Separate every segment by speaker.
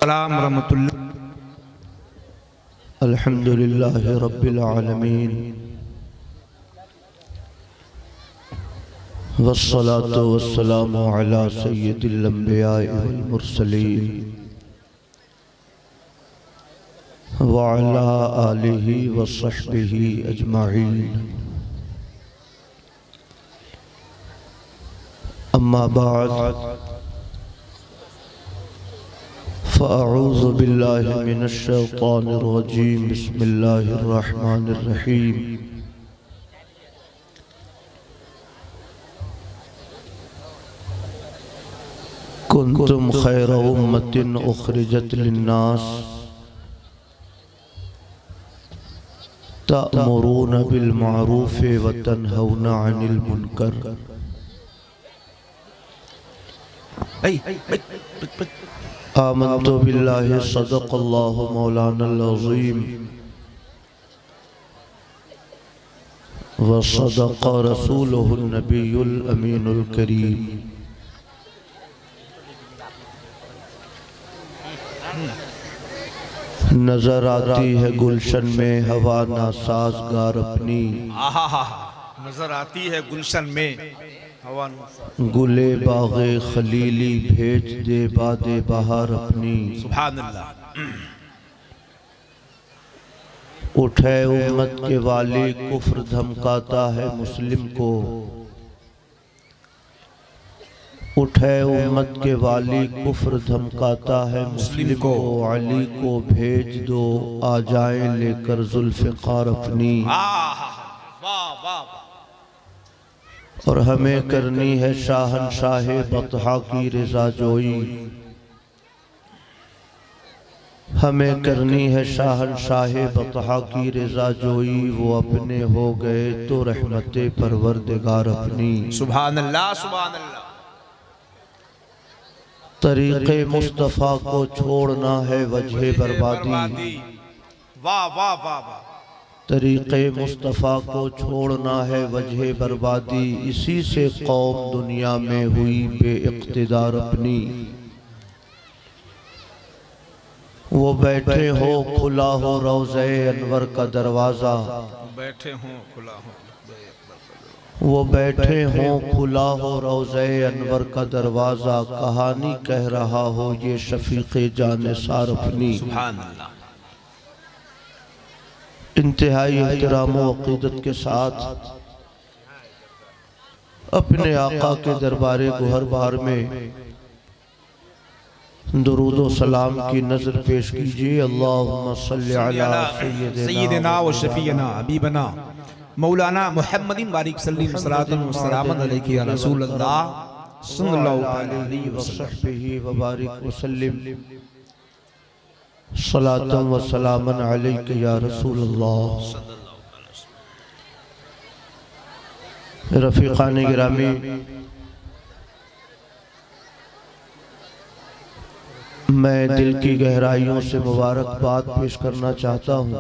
Speaker 1: अस्सलाम रहमतुल्लाह।
Speaker 2: अल्हम्दुलिल्लाहि रब्बिल आलमीन वस्सलातु वस्सलामु अला सय्यिदिल अंबिया'i वल मुरसलीन व अला आलिहि व सहबिहि अजमाइन। अम्मा बाद फ़अऊज़ु बिल्लाहि मिनश शैतानिर रजीम। बिस्मिल्लाहिर रहमानिर रहीम। कुन्तुम खैर उम्मतिन उखरिजत लिन्नास तअमुरून बिल मारूफ व तनहौना अनिल मुनकर। आमन्तु बिल्लाहि सदक़ल्लाहु मौलानल अज़ीम व सदक़ रसूलुहुन नबियुल अमीनुल करीम। नजर आती है गुलशन में हवा नासाज़गार अपनी।
Speaker 1: नजर आती है गुलशन में हवा
Speaker 2: गुले बाग़े खलीली भेज दे बादे बहार अपनी।
Speaker 1: सुभान अल्लाह।
Speaker 2: उठे उम्मत के वाली कुफ्र धमकाता है मुस्लिम को। उठे उम्मत के वाली कुफ्र धमकाता है मुस्लिम को। अली को भेज दो आ जाए लेकर जुल्फ़िकार अपनी। और हमें करनी है शाहनशाह बतहा की रज़ा जोई। हमें करनी है शाहनशाह बतहा की रज़ा जोई। वो अपने हो गए तो रहमते परवरदिगार अपनी।
Speaker 1: सुभान अल्लाह सुभान अल्लाह।
Speaker 2: तरीक़े मुस्तफ़ा को छोड़ना है वजह बर्बादी।
Speaker 1: वाह वाह वाह वाह।
Speaker 2: तरीक़े मुस्तफ़ा को छोड़ना है वजह बर्बादी। इसी से कौम दुनिया में हुई बेइक़्तिदार अपनी। वो बैठे हो खुला हो रोज़े अनवर का दरवाज़ा।
Speaker 1: बैठे हो खुला हो
Speaker 2: वो बैठे हों खुला हो रोज़े अनवर का दरवाज़ा। कहानी कह रहा हो ये शफ़ीक़े जानिसार अपनी।
Speaker 1: सुभान अल्लाह।
Speaker 2: इंतहाई एहतराम व अक़ीदत के साथ अपने आका के दरबारे गुहर बार में दुरूद व सलाम की नजर पेश कीजिए। अल्लाहुम्मा सल्लि अला
Speaker 1: सय्यिदिना व शफीना हबीबना मौलाना मुहम्मदिन बारिक सल्लल्लाहु अलैहि या रसूल अल्लाह सल्लल्लाहु अलैहि
Speaker 2: वसल्लम व बारिक वसल्लम सलातन व सलामन अलैका या रसूल अल्लाह। रफ़ीक़ान गिरामी, मैं दिल की गहराइयों से मुबारकबाद पेश करना चाहता हूँ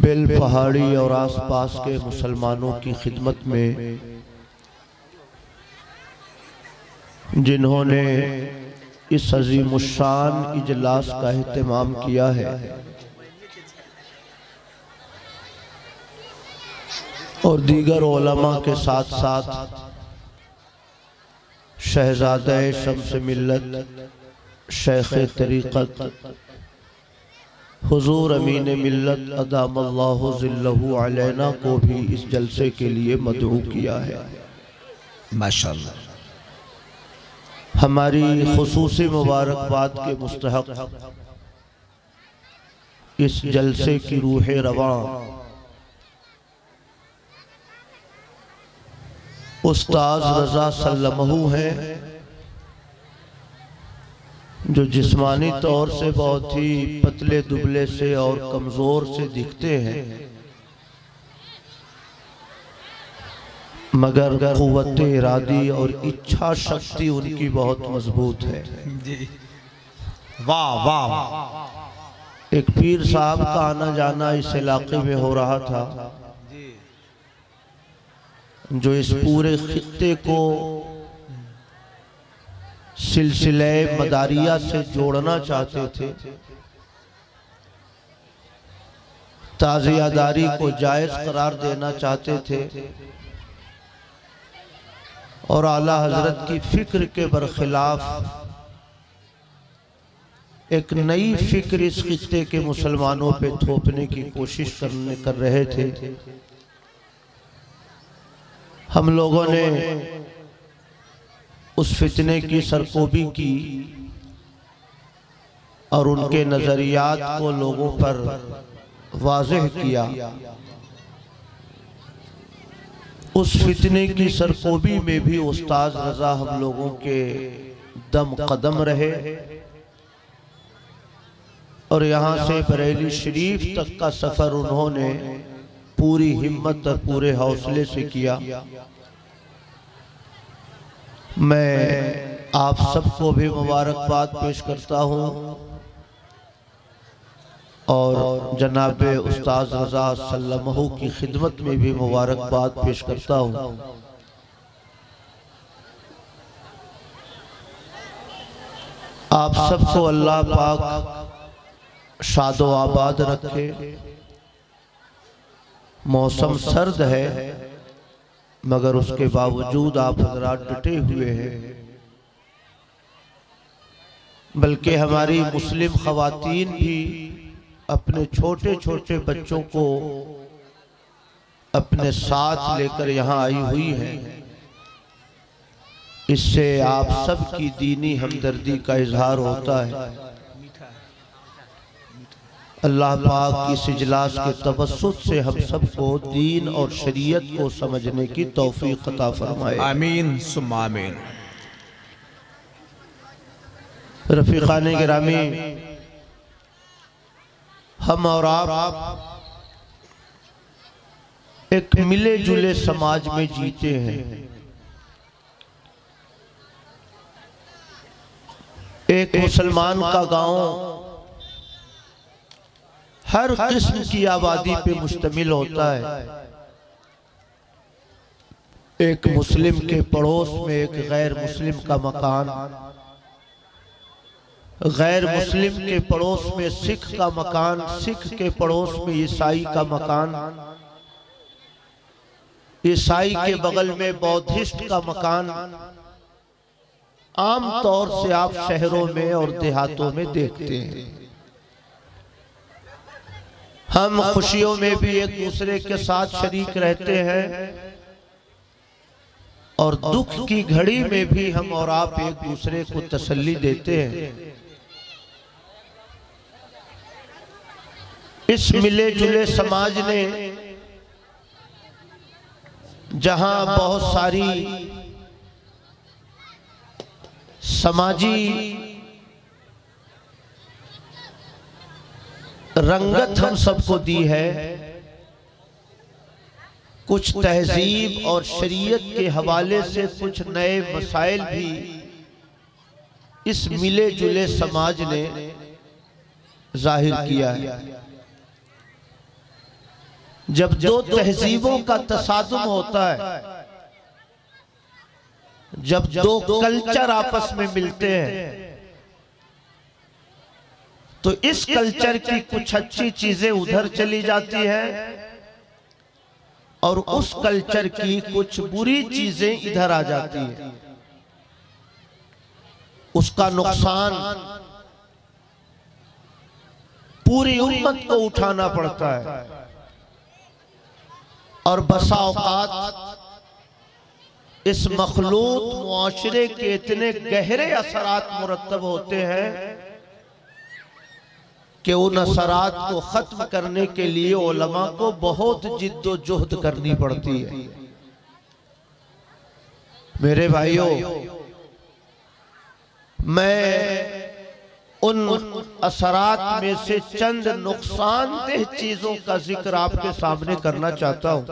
Speaker 2: बेल पहाड़ी और आसपास के मुसलमानों की खिदमत में जिन्होंने इस अज़ीमुश्शान इजलास का एहतमाम किया है और दीगर उलमा के साथ साथ शहज़ादे शम्स मिल्लत शेख तरीक़त हुजूर अमीन मिल्लत अदामल्लाहु ज़िल्लहु अलैना को भी इस जलसे के लिए मदऊ किया है।
Speaker 1: माशाअल्लाह।
Speaker 2: हमारी खुसूसी मुबारकबाद के मुस्तहक इस जलसे की रूह रवां उस्ताद रज़ा सल्लमहू हैं, जो जिस्मानी तौर से बहुत ही पतले दुबले से और कमज़ोर से दिखते हैं, मगर क़ुव्वत इरादी और इच्छा शक्ति उनकी बहुत मजबूत है।
Speaker 1: जी वाह वाह।
Speaker 2: एक पीर साहब का आना जाना इस इलाके में हो रहा था जो इस पूरे खित्ते को सिलसिले मदारिया से जोड़ना चाहते थे, ताज़ियादारी को जायज़ करार देना चाहते थे और आला हजरत की फिक्र के बरखिलाफ एक नई फिक्र इस खित्ते के मुसलमानों पे थोपने की कोशिश कर रहे थे। हम लोगों ने उस फितने की सरकोबी की और उनके नजरियात को लोगों पर वाज़ेह किया। उस फितने की सरकोबी में भी उस्ताद रज़ा हम लोगों के दम कदम रहे और यहाँ से बरेली शरीफ तक का सफ़र उन्होंने पूरी हिम्मत और पूरे हौसले से किया। मैं आप सबको भी मुबारकबाद पेश करता हूँ और जनाब उस्ताद रज़ा सल्लमहु की खिदमत में भी मुबारकबाद पेश करता हूँ। आप सबको अल्लाह पाक शादो आबाद रखे। मौसम सर्द है मगर उसके बावजूद आप हज़रात डटे हुए हैं, बल्कि हमारी मुस्लिम ख़वातीन भी अपने छोटे छोटे बच्चों को अपने साथ लेकर यहाँ आई हुई हैं। इससे आप सब की दीनी हमदर्दी का इजहार होता है। अल्लाह पाक की इस इजलास के तवस्सुत से हम सबको दीन और शरीयत को समझने की तौफीक अता फरमाए।
Speaker 1: आमीन सुम्मा आमीन।
Speaker 2: रफीकाने गिरामी, हम और आप एक मिले जुले समाज में जीते हैं। एक मुसलमान का गांव हर किस्म की आबादी पे मुश्तमिल होता है। एक मुस्लिम के पड़ोस में एक गैर मुस्लिम का मकान, गैर मुस्लिम के पड़ोस में सिख का मकान, सिख के पड़ोस में ईसाई का मकान, ईसाई के बगल में बौद्धिस्ट का मकान। आम तौर से आप शहरों में और देहातों में देखते हैं। हम खुशियों में भी एक दूसरे के साथ शरीक रहते हैं और दुख की घड़ी में भी हम और आप एक दूसरे को तसल्ली देते हैं। इस मिले जुले समाज ने जहां बहुत सारी समाजी रंगत हम सबको दी है, कुछ तहजीब और शरीयत के हवाले से कुछ नए मसाइल भी इस मिले जुले समाज ने जाहिर किया है। जब दो तहजीबों का तसादुम होता है, जब दो कल्चर आपस में मिलते हैं, तो इस कल्चर की कुछ अच्छी चीजें उधर चली जाती है और उस कल्चर की कुछ बुरी चीजें इधर आ जाती है। उसका नुकसान पूरी उम्मत को उठाना पड़ता है और बसा औकात इस मखलूत मुआशरे के इतने गहरे असरात मुरत्तब होते हैं कि उन असरात को खत्म करने के लिए उलमा को बहुत जिद्दोजहद करनी पड़ती है। मेरे भाइयों, मैं उन असरात में से चंद नुकसानदेह चीजों का जिक्र आपके सामने करना चाहता हूं।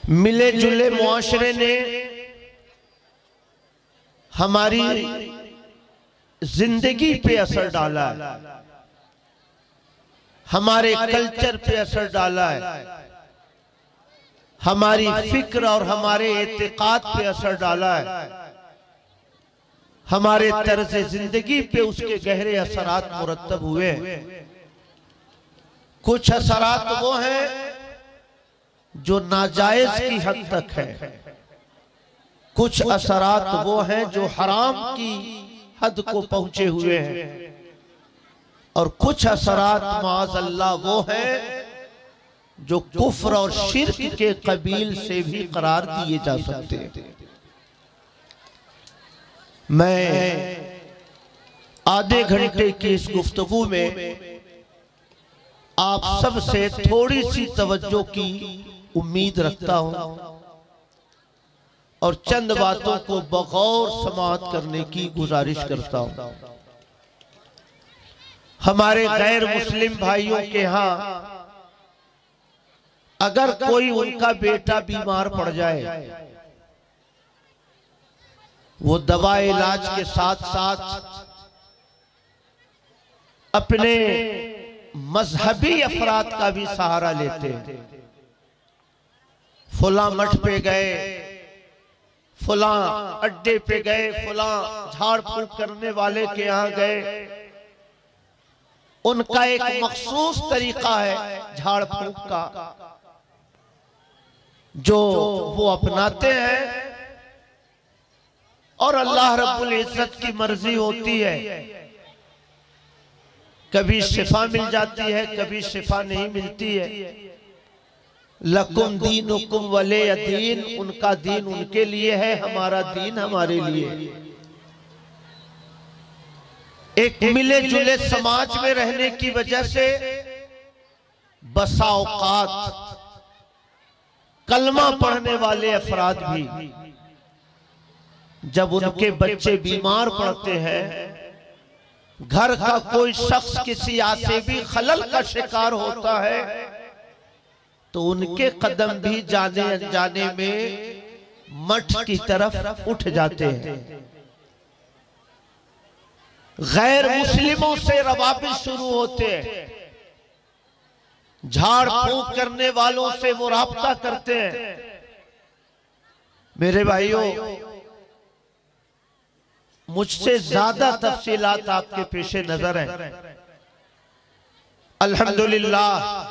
Speaker 2: मिले जुले मुआशरे ने हमारी जिंदगी पे असर डाला है, हमारे कल्चर पे असर डाला है, हमारी फिक्र और हमारे एतिकाद पे असर डाला है, हमारे तर्ज जिंदगी पे उसके गहरे असरात मुरत्तब हुए हैं। कुछ असरात वो हैं जो नाजायज की हद तक है, कुछ असरात वो हैं जो हराम की हद को पहुंचे हुए हैं, और कुछ असरात माज़अल्लाह वो हैं जो कुफ्र और शिर्क के कबील से भी करार दिए जा सकते हैं। मैं आधे घंटे की इस गुफ्तगू में आप सब से थोड़ी सी तवज्जो की उम्मीद रखता हूं और चंद बातों को बगौर समाअत करने की गुजारिश करता हूं। हमारे गैर मुस्लिम भाइयों के यहाँ अगर कोई उनका बेटा बीमार पड़ जाए, वो दवा इलाज के साथ साथ अपने मजहबी अफराद का भी सहारा लेते हैं। फुला मठ पे गए, फुला अड्डे पे गए, फुला झाड़ फूक करने वाले के यहाँ गए। उनका एक मखसूस तरीका है झाड़ फूक का जो वो अपनाते हैं, और अल्लाह रब्बुल इज्जत की मर्जी होती है, कभी शिफा मिल जाती है, कभी शिफा नहीं मिलती है। लकुम दीनुकुम वलिय दीन, उनका दीन उनके लिए है, हमारा दीन हमारे लिए। एक मिले जुले समाज में रहने की वजह से बसा औकात कलमा पढ़ने वाले अफराद भी जब उनके बच्चे बीमार पड़ते हैं, घर का कोई शख्स किसी आसेबी खलल का शिकार होता है, तो उनके कदम भी जाने अनजाने में मठ की तरफ उठ जाते हैं। गैर मुस्लिमों से रवाबित शुरू होते हैं, झाड़ फूक करने वालों से वो राब्ता करते हैं। मेरे भाइयों, मुझसे ज्यादा तफसीलात आपके पेशे नजर हैं। अल्हम्दुलिल्लाह,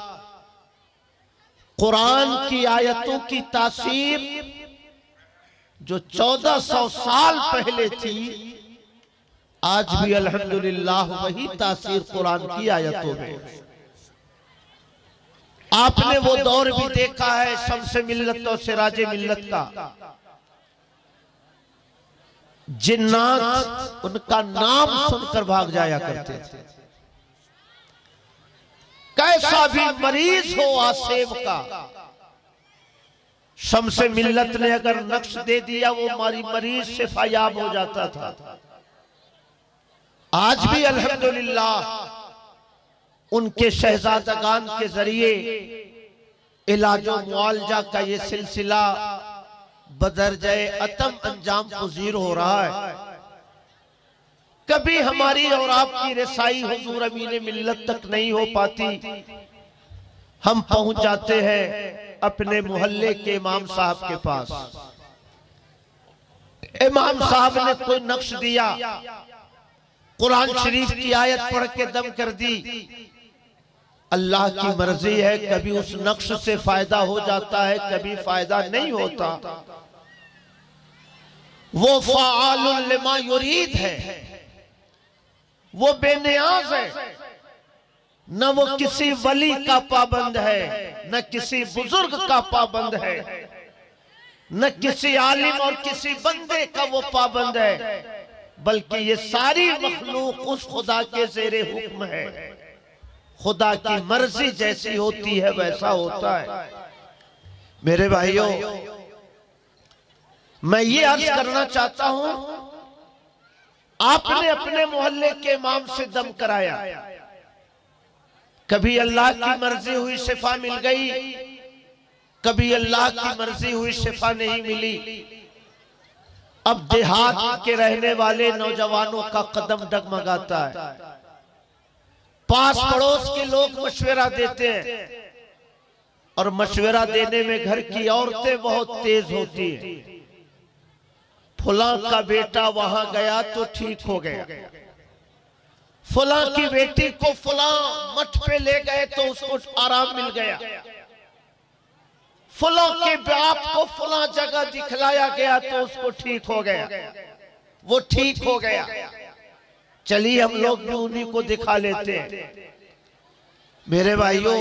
Speaker 2: कुरान की आयतों की तासीर जो 1400 साल पहले थी, आज भी अल्हम्दुलिल्लाह वही तासीर कुरान की आयतों में। आपने वो दौर भी देखा है शम्स मिल्लत और सिराजे मिल्लत का। जिन्नात उनका नाम सुनकर भाग जाया करते थे। कैसा भी मरीज हो आसेब का, शम्स मिल्लत ने अगर नक्श दे दिया, वो हमारी मरीज शिफायाब हो जाता था। आज भी अल्हम्दुलिल्लाह उनके शहजादगान के जरिए इलाजो मुआलजा का ये सिलसिला बदरजाए अतम अंजाम पजीर हो रहा है। कभी हमारी और आपकी रसाई हुजूर अमीन मिल्लत तक नहीं हो पाती, हम पहुंच जाते हैं अपने मोहल्ले के इमाम साहब के पास। इमाम साहब ने कोई नक्श दिया, कुरान शरीफ की आयत पढ़ के दम कर दी। अल्लाह की मर्जी है, कभी उस नक्श से फायदा हो जाता है, कभी फायदा नहीं होता। वो फ़आलुल लिमा युरीद है, वो बेनियाज है, न वो किसी वली का पाबंद है, न किसी बुजुर्ग का पाबंद है, न किसी आलिम और किसी बंदे का वो पाबंद है, बल्कि ये सारी मखलूक उस खुदा के ज़ेरे हुक्म है। खुदा की मर्जी जैसी होती है वैसा होता है। मेरे भाइयों, मैं ये अर्ज करना चाहता हूं, आपने अपने मोहल्ले के इमाम से दम कराया, कभी अल्लाह की मर्जी हुई शिफा मिल गई, कभी अल्लाह की मर्जी हुई शिफा नहीं मिली। अब देहात के रहने वाले नौजवानों का कदम डगमगाता है। पास पड़ोस के लोग मशवरा देते हैं और मशवरा देने में घर की औरतें बहुत तेज होती हैं। फुला का बेटा वहां गया तो ठीक हो गया, फुला की बेटी को फुला मठ पे ले गए तो उसको आराम मिल गया, फुला के बाप को फुला जगह दिखलाया गया तो उसको ठीक हो गया, वो ठीक हो गया। चलिए हम लोग भी उन्हीं को दिखा लेते हैं। मेरे भाइयों,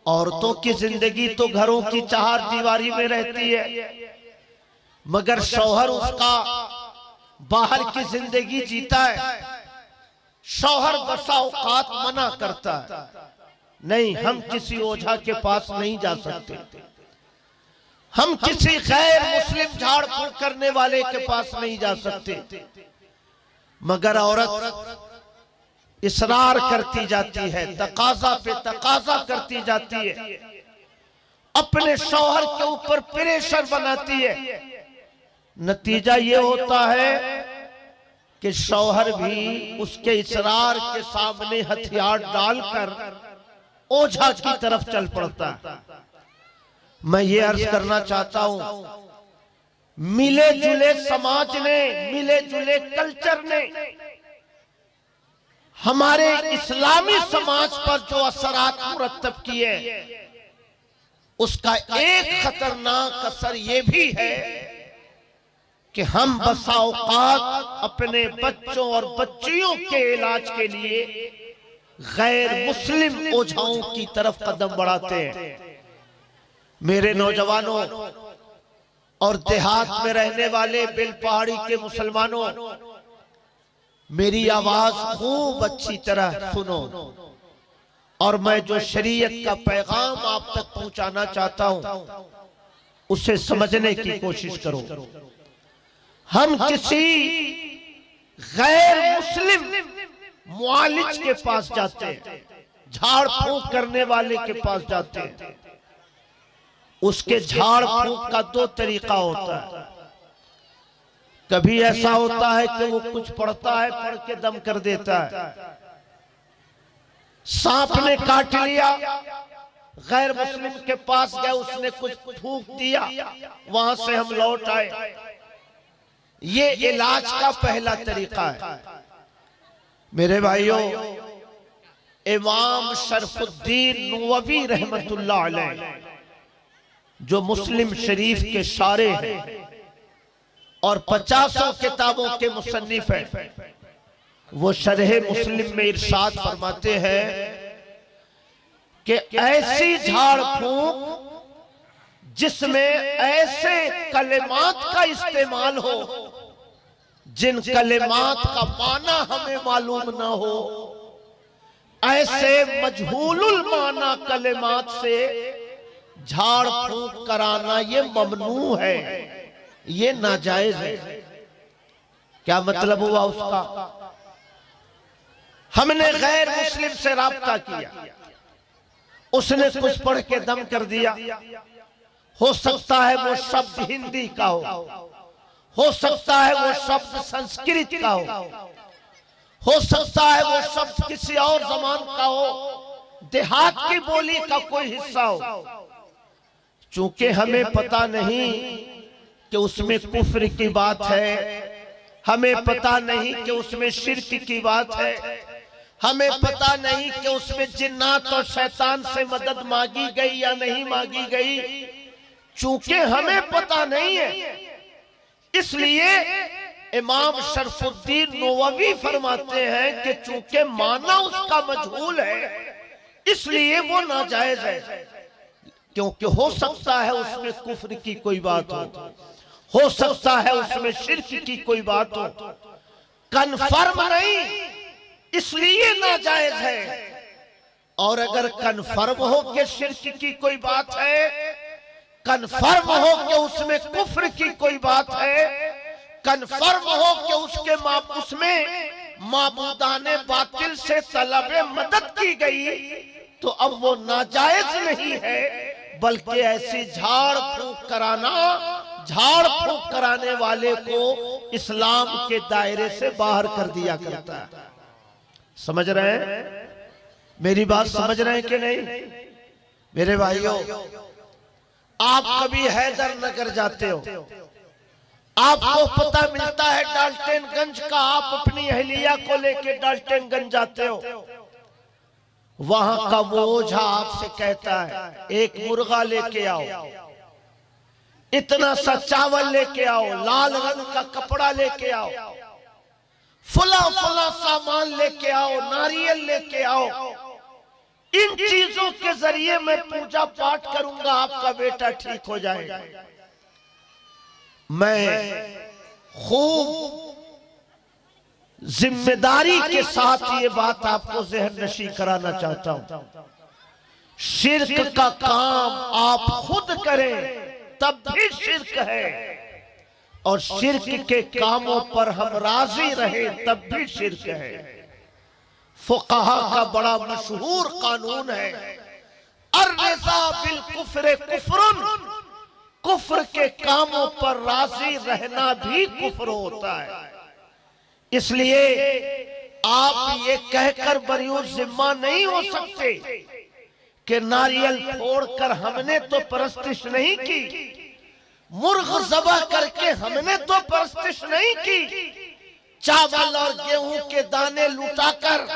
Speaker 2: औरतों की जिंदगी तो घरों की चार दीवारी में रहती है, मगर शौहर उसका बाहर की जिंदगी जीता है। शौहर बसा औकात मना करता है, नहीं हम किसी ओझा के पास नहीं जा सकते, हम किसी गैर मुस्लिम झाड़ फूंक करने वाले के पास नहीं जा सकते। मगर औरत इसरार करती जाती है, तकाजा पे तकाजा करती जाती है, अपने शौहर के ऊपर प्रेशर बनाती है। नतीजा ये होता है कि शौहर भी उसके इसरार के सामने हथियार डालकर ओझा की तरफ चल पड़ता है। मैं ये अर्ज करना चाहता हूं, मिले जुले समाज ने, मिले जुले कल्चर ने हमारे इस्लामी समाज पर जो असरात मुरत्तब किए, उसका एक खतरनाक असर यह भी है कि हम बसा औकात अपने बच्चों और बच्चियों के इलाज के लिए गैर मुस्लिम ओझाओं की तरफ कदम बढ़ाते हैं। मेरे नौजवानों और देहात में रहने वाले बिल पहाड़ी के मुसलमानों, मेरी आवाज खूब अच्छी तरह सुनो और मैं जो शरीयत का पैगाम आप तक पहुंचाना चाहता हूं उसे समझने की कोशिश करो। हम किसी गैर मुस्लिम मुआलिज के पास जाते हैं, झाड़ फूंक करने वाले के पास जाते हैं, उसके झाड़ फूंक का दो तरीका होता है। कभी ऐसा होता है कि वो कुछ पढ़ता है, पढ़ के दम कर देता है। सांप ने काट लिया, गैर मुस्लिम के पास गए, उसने कुछ फूंक दिया, वहां से हम लौट आए। ये इलाज का पहला तरीका है। मेरे भाइयों, इमाम शरफुद्दीन नववी रहमतुल्लाह अलैह जो मुस्लिम शरीफ के शारे हैं और 50 किताबों के मुसन्निफ हैं, वो शरह मुस्लिम में इरशाद फरमाते हैं कि ऐसी झाड़ फूंक जिसमें ऐसे कलेमात का इस्तेमाल हो जिन कलेमात का माना हमें मालूम ना हो, ऐसे मजहूलुल माना कलेमात से झाड़ फूंक कराना ये ममनू है, ये नाजायज है। क्या मतलब हुआ उसका? हमने गैर मुस्लिम से राब्ता किया, उसने कुछ पढ़ के दम कर दिया। हो सकता है वो शब्द हिंदी का हो सकता है वो शब्द संस्कृत का हो सकता है वो शब्द किसी और जबान का हो, देहात की बोली का कोई हिस्सा हो। चूंकि हमें पता नहीं कि उसमें कुफ्र की बात है, हमें पता नहीं कि उसमें शिर्क की बात है, हमें पता नहीं कि उसमें जिन्नात और शैतान से मदद मांगी गई या नहीं मांगी गई, चूंकि हमें पता नहीं है, इसलिए इमाम शरफुद्दीन नववी फरमाते हैं कि चूंकि माना उसका मजहूल है इसलिए वो नाजायज है। क्योंकि हो सकता है उसमें कुफ्र की कोई बात हो सकता है उसमें शिर्क की कोई बात हो, कन्फर्म नहीं इसलिए नाजायज है। और अगर कन्फर्म हो कि शिर्क की कोई बात है, कन्फर्म हो कि उसमें कुफ्र की कोई बात है, कन्फर्म हो कि उसमें माबूदाने बातिल से तलबे मदद की गई, तो अब वो नाजायज नहीं है, बल्कि ऐसी झाड़ फूंक कराने वाले को इस्लाम के दायरे से बाहर कर दिया करता है। समझ रहे हैं? मेरी बात समझ रहे हैं कि नहीं? मेरे भाइयों, आप कभी हैदर नगर जाते हो, आपको पता मिलता है डाल्टनगंज का, आप अपनी अहलिया को लेके डाल्टनगंज जाते हो, वहां का वो ओझा आपसे कहता है एक मुर्गा लेके आओ, इतना सा चावल लेके आओ, लाल रंग का कपड़ा लेके आओ, फुला फुला सामान लेके आओ, नारियल लेके आओ, इन चीजों के जरिए मैं पूजा पाठ करूंगा, आपका बेटा ठीक हो जाएगा। मैं खूब जिम्मेदारी के साथ ये बात आपको ज़हन नशी कराना चाहता हूं। शिर्क का काम आप खुद करें तब भी शिर्क है, और शिर्क के कामों पर हम राजी रहे तब भी शिर्क है। फुक़हा का बड़ा मशहूर कानून है, अर्रिज़ा बिल कुफ्र कुफ्रुन, कुफ्र के कामों पर राजी रहना भी कुफ्र होता है। इसलिए आप ये कहकर बरियो जिम्मा नहीं हो सकते कि नारियल फोड़कर हमने तो परस्तिश नहीं की, मुर्ग ज़बह करके हमने तो परस्तिश नहीं की, चावल और गेहूं के दाने लुटाकर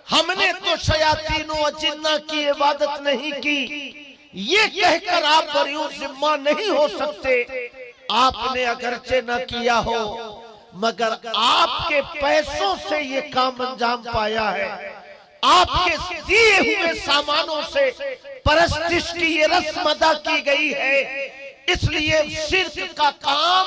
Speaker 2: हमने तो शयातीनों और जिन्ना की इबादत नहीं की, ये कहकर आप बरियो जिम्मा नहीं हो सकते। आपने अगरचे न किया हो, मगर आपके पैसों से ये काम अंजाम पाया है, आपके दिए हुए सामानों से परस्तिश की ये रस्म अदा की गई है। इसलिए शिर्क का काम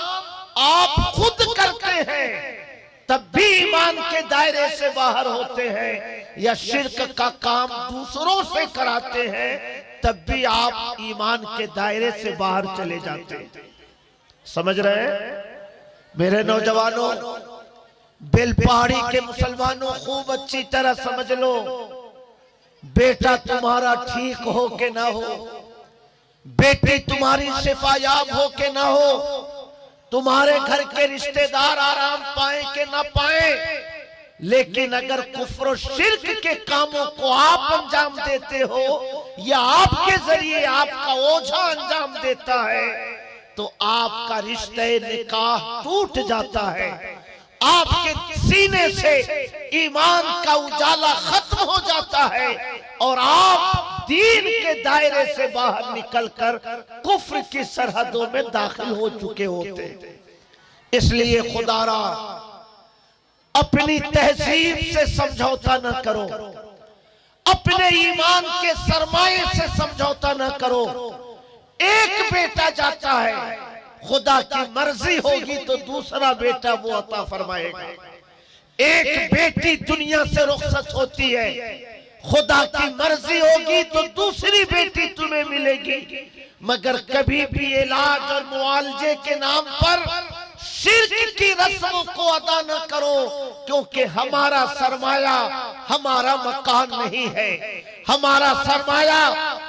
Speaker 2: आप खुद करते हैं तब भी ईमान के दायरे से बाहर होते हैं, या शिर्क का काम दूसरों से कराते हैं तब भी आप ईमान के दायरे से बाहर चले जाते हैं। समझ रहे हैं मेरे नौजवानों, बेलपहाड़ी के मुसलमानों, खूब अच्छी तरह समझ लो, बेटा तुम्हारा ठीक हो के ना हो, बेटी तुम्हारी शिफायाब हो के ना हो, तुम्हारे घर के रिश्तेदार आराम पाए के ना पाए, लेकिन अगर कुफ्र और शिर्क के कामों को आप अंजाम देते हो या आपके जरिए आपका ओझा अंजाम देता है तो आपका रिश्ते निकाह टूट जाता है, आपके सीने से ईमान का उजाला खत्म हो जाता है और आप दीन के दायरे से बाहर निकलकर कुफ्र की सरहदों में दाखिल हो चुके होते। इसलिए खुदारा अपनी तहजीब से समझौता न करो, अपने ईमान के सरमाए से समझौता न करो। एक बेटा जाता है, खुदा की मर्जी होगी तो दूसरा बेटा वो अता फरमाएगा। एक बेटी दुनिया से रुखसत होती है, खुदा की मर्जी होगी तो दूसरी बेटी तुम्हें मिलेगी, मगर कभी भी इलाज और मुआवजे के नाम पर शिर्क की रस्मों को अदा न करो, क्योंकि हमारा सरमाया हमारा मकान नहीं है, हमारा सरमाया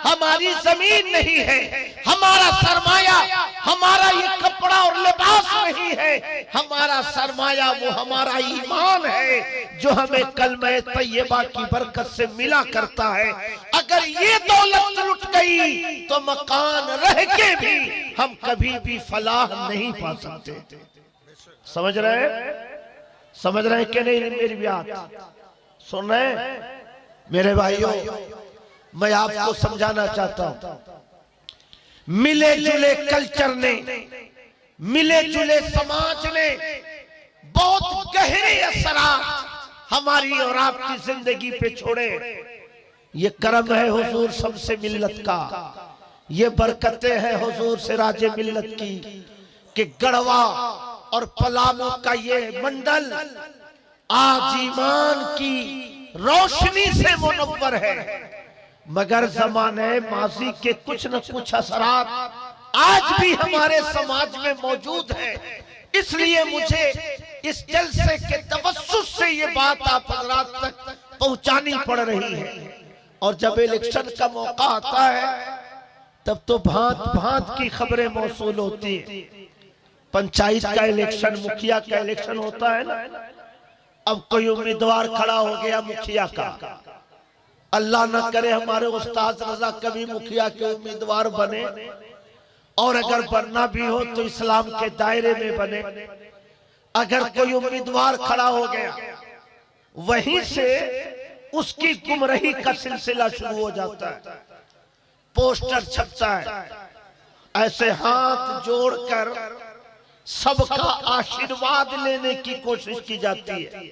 Speaker 2: हमारी जमीन नहीं है, हमारा सरमाया हमारा ये कपड़ा और लिबास नहीं है, हमारा सरमाया वो हमारा ईमान है जो हमें कलमे तैयबा की बरकत से मिला करता है। अगर ये दौलत लुट गई तो मकान रह के भी हम कभी भी फलाह नहीं पा सकते। समझ रहे हैं? समझ रहे हैं कि नहीं? मेरी बात सुन रहे हैं मेरे भाइयों, मैं आपको समझाना चाहता हूं, मिले जुले कल्चर ने, मिले जुले समाज ने बहुत गहरे असरात हमारी और आपकी जिंदगी पे छोड़े। ये करम है हुजूर सबसे मिल्लत का, ये बरकतें हैं हुजूर से राजे मिल्लत की कि गढ़वा और पलामू का ये मंडल आज ईमान की रोशनी से मुनव्वर है। मगर जमाने माजी के कुछ न कुछ असरात आज भी हमारे समाज में मौजूद है। इसलिए मुझे इस जलसे के तवस्सुस से ये बात आप हज़रात तक पहुंचानी पड़ रही है। और जब इलेक्शन का मौका आता है तब तो भांत भांत की खबरें मौसूल होती है। पंचायत का इलेक्शन, मुखिया का इलेक्शन होता है ना, अब कोई उम्मीदवार खड़ा हो गया मुखिया का, अल्लाह ना करे हमारे उस्ताद रजा कभी मुखिया के उम्मीदवार बने, और अगर बनना भी हो तो इस्लाम के दायरे में बने। अगर कोई उम्मीदवार खड़ा हो गया, वहीं से उसकी गुमराही का सिलसिला शुरू हो जाता है, पोस्टर छपता है, ऐसे हाथ जोड़कर सबका आशीर्वाद लेने की कोशिश की जाती है।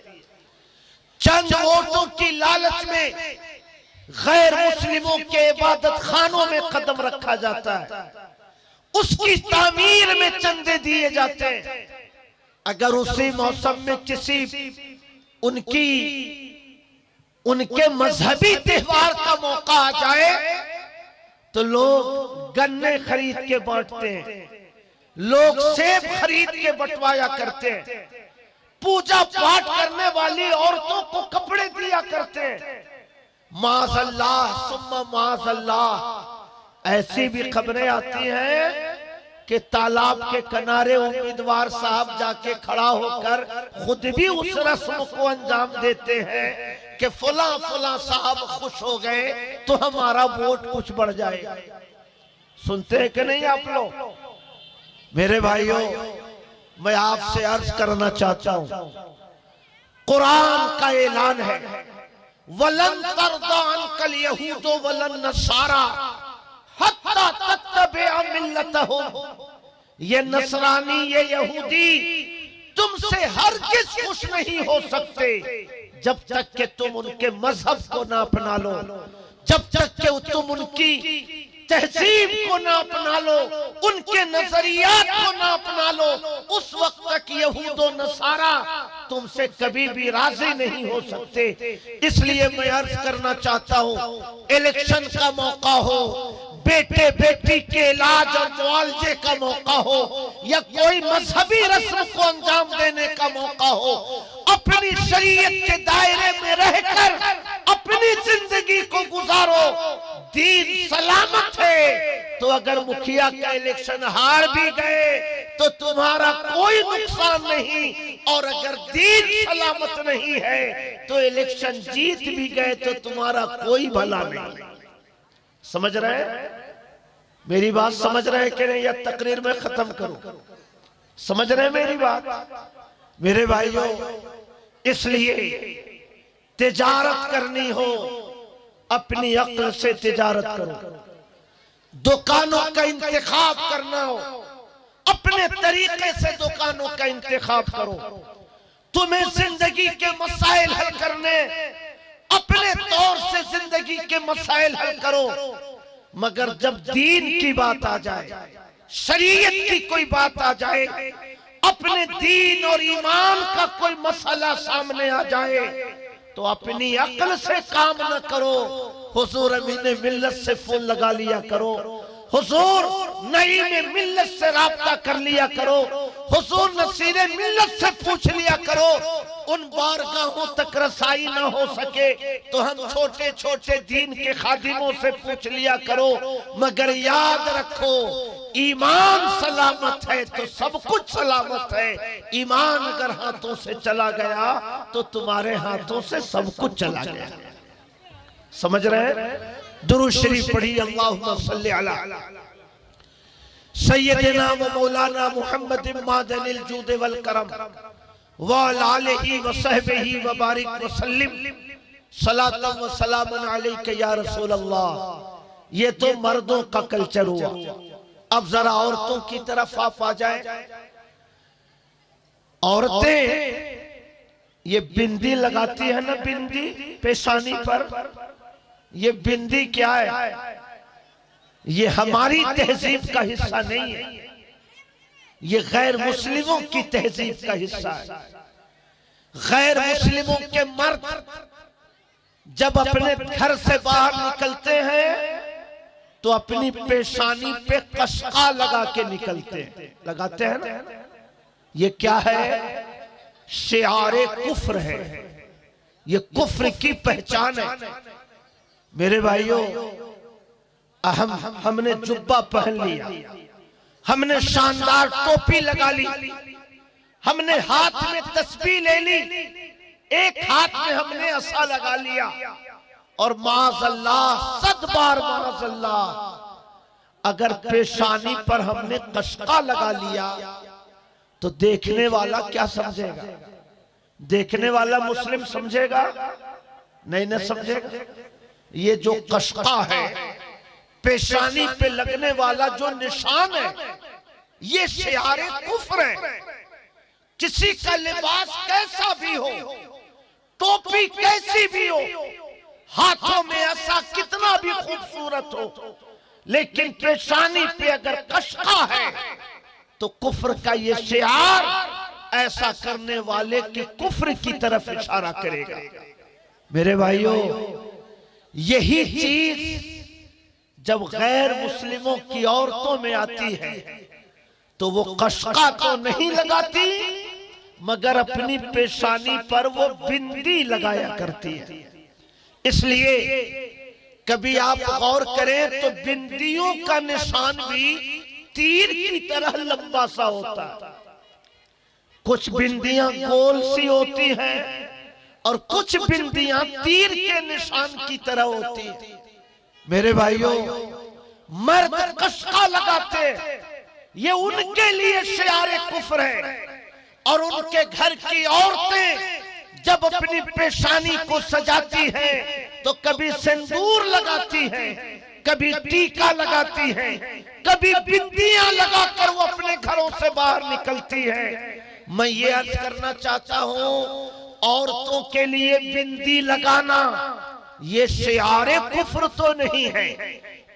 Speaker 2: चंद वोटों की लालच में गैर मुस्लिमों के इबादत खानों में कदम रखा जाता है, उसकी तामीर में चंदे दिए जाते हैं। अगर उसी मौसम में किसी उनके मजहबी त्योहार का मौका आ जाए तो लोग गन्ने खरीद के बांटते हैं, लोग सेब खरीद के बंटवाया करते हैं, पूजा पाठ करने वाली औरतों को कपड़े दिया करते हैं। माज़अल्लाह सुम्मा माज़अल्लाह, ऐसी भी खबरें आती हैं कि तालाब के किनारे उम्मीदवार साहब जाके खड़ा होकर खुद भी उस रस्म को अंजाम देते हैं कि फला फला साहब खुश हो गए तो हमारा वोट कुछ बढ़ जाएगा। सुनते हैं कि नहीं आप लोग? मेरे भाइयों, मैं आपसे अर्ज करना चाहता हूं, कुरान का ऐलान है, वलन तरदा अनकल यहूदो वलन नसारा हत्ता तत्तबिअ मिल्लतहुम। ये नसरानी, ये यहूदी तुमसे हरगिज खुश नहीं हो सकते जब तक कि तुम उनके मजहब को ना अपना लो, जब तक कि तुम उनकी तहजीब को ना अपना लो, उनके नजरियात को ना अपना लो। उस वक्त तक यहूदो नसारा तुमसे कभी भी राजी नहीं हो सकते। इसलिए मैं अर्ज करना चाहता हूँ, इलेक्शन का मौका हो, बेटे बेटी के इलाज और मुआवजे का मौका हो, या कोई मजहबी रस्म को अंजाम देने का मौका हो, अपनी शरीयत के दायरे में रहकर अपनी जिंदगी को गुजारो। दीन सलामत है तो अगर मुखिया का इलेक्शन हार भी गए तो तुम्हारा कोई नुकसान नहीं, और अगर दीन सलामत नहीं है तो इलेक्शन जीत भी गए तो तुम्हारा कोई भला नहीं। समझ रहे हैं? मेरी बात समझ रहे हैं कि नहीं? या तकरीर में खत्म करूं? समझ रहे हैं मेरी बात? मेरे भाइयों, इसलिए तिजारत करनी हो, अपनी अक्ल से तिजारत करो। दुकानों का इंतखाब करना हो, अपने तरीके से दुकानों का इंतखाब करो। तुम्हें जिंदगी के मसाइल हल करने, अपने तौर से जिंदगी के मसाइल हल करो। मगर जब दीन की बात आ जाए, शरीयत की कोई बात आ जाए, अपने दीन और ईमान का कोई मसला सामने आ जाए तो अपनी अक्ल से काम न करो। हुजूर अमीने मिल्लत से फोन लगा लिया करो, हुजूर नईमे मिल्लत से राब्ता कर लिया करो, हुजूर नसीरे मिल्लत से पूछ लिया करो। उन बारगाहों तक रसाई ना हो सके तो हम छोटे छोटे दीन के खादिमों से पूछ लिया करो। मगर याद रखो, ईमान सलामत है तो सब कुछ सलामत है। ईमान अगर हाथों से चला गया तो तुम्हारे हाथों से सब कुछ चला गया। समझ रहे हैं? दुरूद शरीफ पढ़ी, अल्लाहुम्मा सल्ली अला सय्यदिना व मौलाना मुहम्मद मादनिल जूद वल करम व आलिहि व सहबिहि व बारिक व सल्लिम सलातन व सलामन अलैका या रसूल अल्लाह। ये तो मर्दों का कल्चर हुआ। अब जरा औरतों की तरफ आप आ जाए। औरतें ये बिंदी लगाती है ना, बिंदी पेशानी पर। ये बिंदी क्या है? ये हमारी तहजीब का हिस्सा नहीं है, ये गैर मुस्लिमों की तहजीब का हिस्सा है। गैर मुस्लिमों के मर्द जब अपने घर से बाहर निकलते हैं तो अपनी पेशानी पे कशका लगा के निकलते हैं। लगाते हैं ना? ये क्या है? शिआरे कुफ्र है, ये कुफ्र की पहचान है। मेरे भाइयों, हमने जुब्बा पहन लिया, हमने शानदार टोपी लगा ली, हमने हाथ में तस्बीह ले ली, एक हाथ में हमने असा लगा लिया और माज़अल्लाह, सद बार माज़अल्लाह, अगर पेशानी पर हमने कशका लगा लिया तो देखने वाला क्या समझेगा? देखने वाला मुस्लिम समझेगा? नहीं न समझेगा। ये जो कशका है, पेशानी पे लगने वाला जो निशान है, ये शियारे कुफ्र है। किसी का लिबास कैसा भी हो, टोपी कैसी भी हो, हाथों में ऐसा कितना भी खूबसूरत हो, लेकिन पेशानी पे अगर कशका है तो कुफ्र का ये शियार ऐसा करने वाले की कुफ्र की तरफ इशारा करेगा। मेरे भाइयों, यही चीज जब गैर मुस्लिमों की औरतों में आती है तो वो कशका तो नहीं लगाती, मगर अपनी पेशानी पर वो बिंदी लगाया करती है। इसलिए कभी आप गौर करें तो बिंदियों का निशान भी तीर की तरह लंबा सा होता है। कुछ बिंदियां गोल सी होती हैं और कुछ बिंदियां तीर के निशान की तरह होती हैं। मेरे भाइयों, मर्द कशका लगाते, ये उनके लिए शियारे कुफ्र है। और उनके घर की औरतें जब अपनी पेशानी को सजाती हैं तो कभी सिंदूर लगाती हैं, कभी टीका लगाती हैं, कभी बिंदियां लगाकर वो अपने घरों से बाहर निकलती हैं। मैं ये अर्ज करना चाहता हूं, औरतों के लिए बिंदी लगाना ये शियारे कुफ्र तो नहीं है,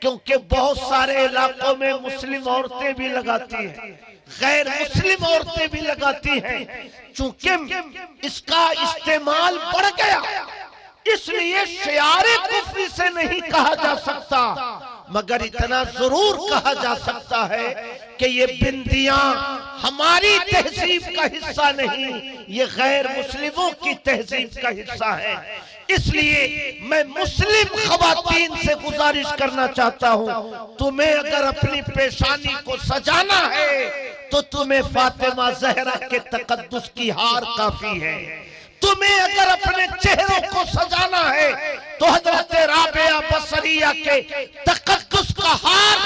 Speaker 2: क्योंकि बहुत सारे इलाकों में मुस्लिम औरतें भी लगाती हैं, गैर मुस्लिम औरतें भी लगाती हैं। चूंकि इसका इस्तेमाल बढ़ गया, इसलिए शियारे कुफ्र से नहीं कहा जा सकता, मगर इतना जरूर कहा जा सकता है कि ये बिंदियां हमारी तहजीब का हिस्सा नहीं, ये गैर मुस्लिमों की तहजीब का हिस्सा है। इसलिए मैं मुस्लिम खवातीन से गुजारिश करना चाहता हूं, तुम्हें अगर अपनी पेशानी को सजाना है तो तुम्हें फातिमा ज़हरा के तकद्दुस की हार काफी है। तुम्हें अगर अपने चेहरों को सजाना है तो हजरत राबिया बसरिया के तकद्दुस का हार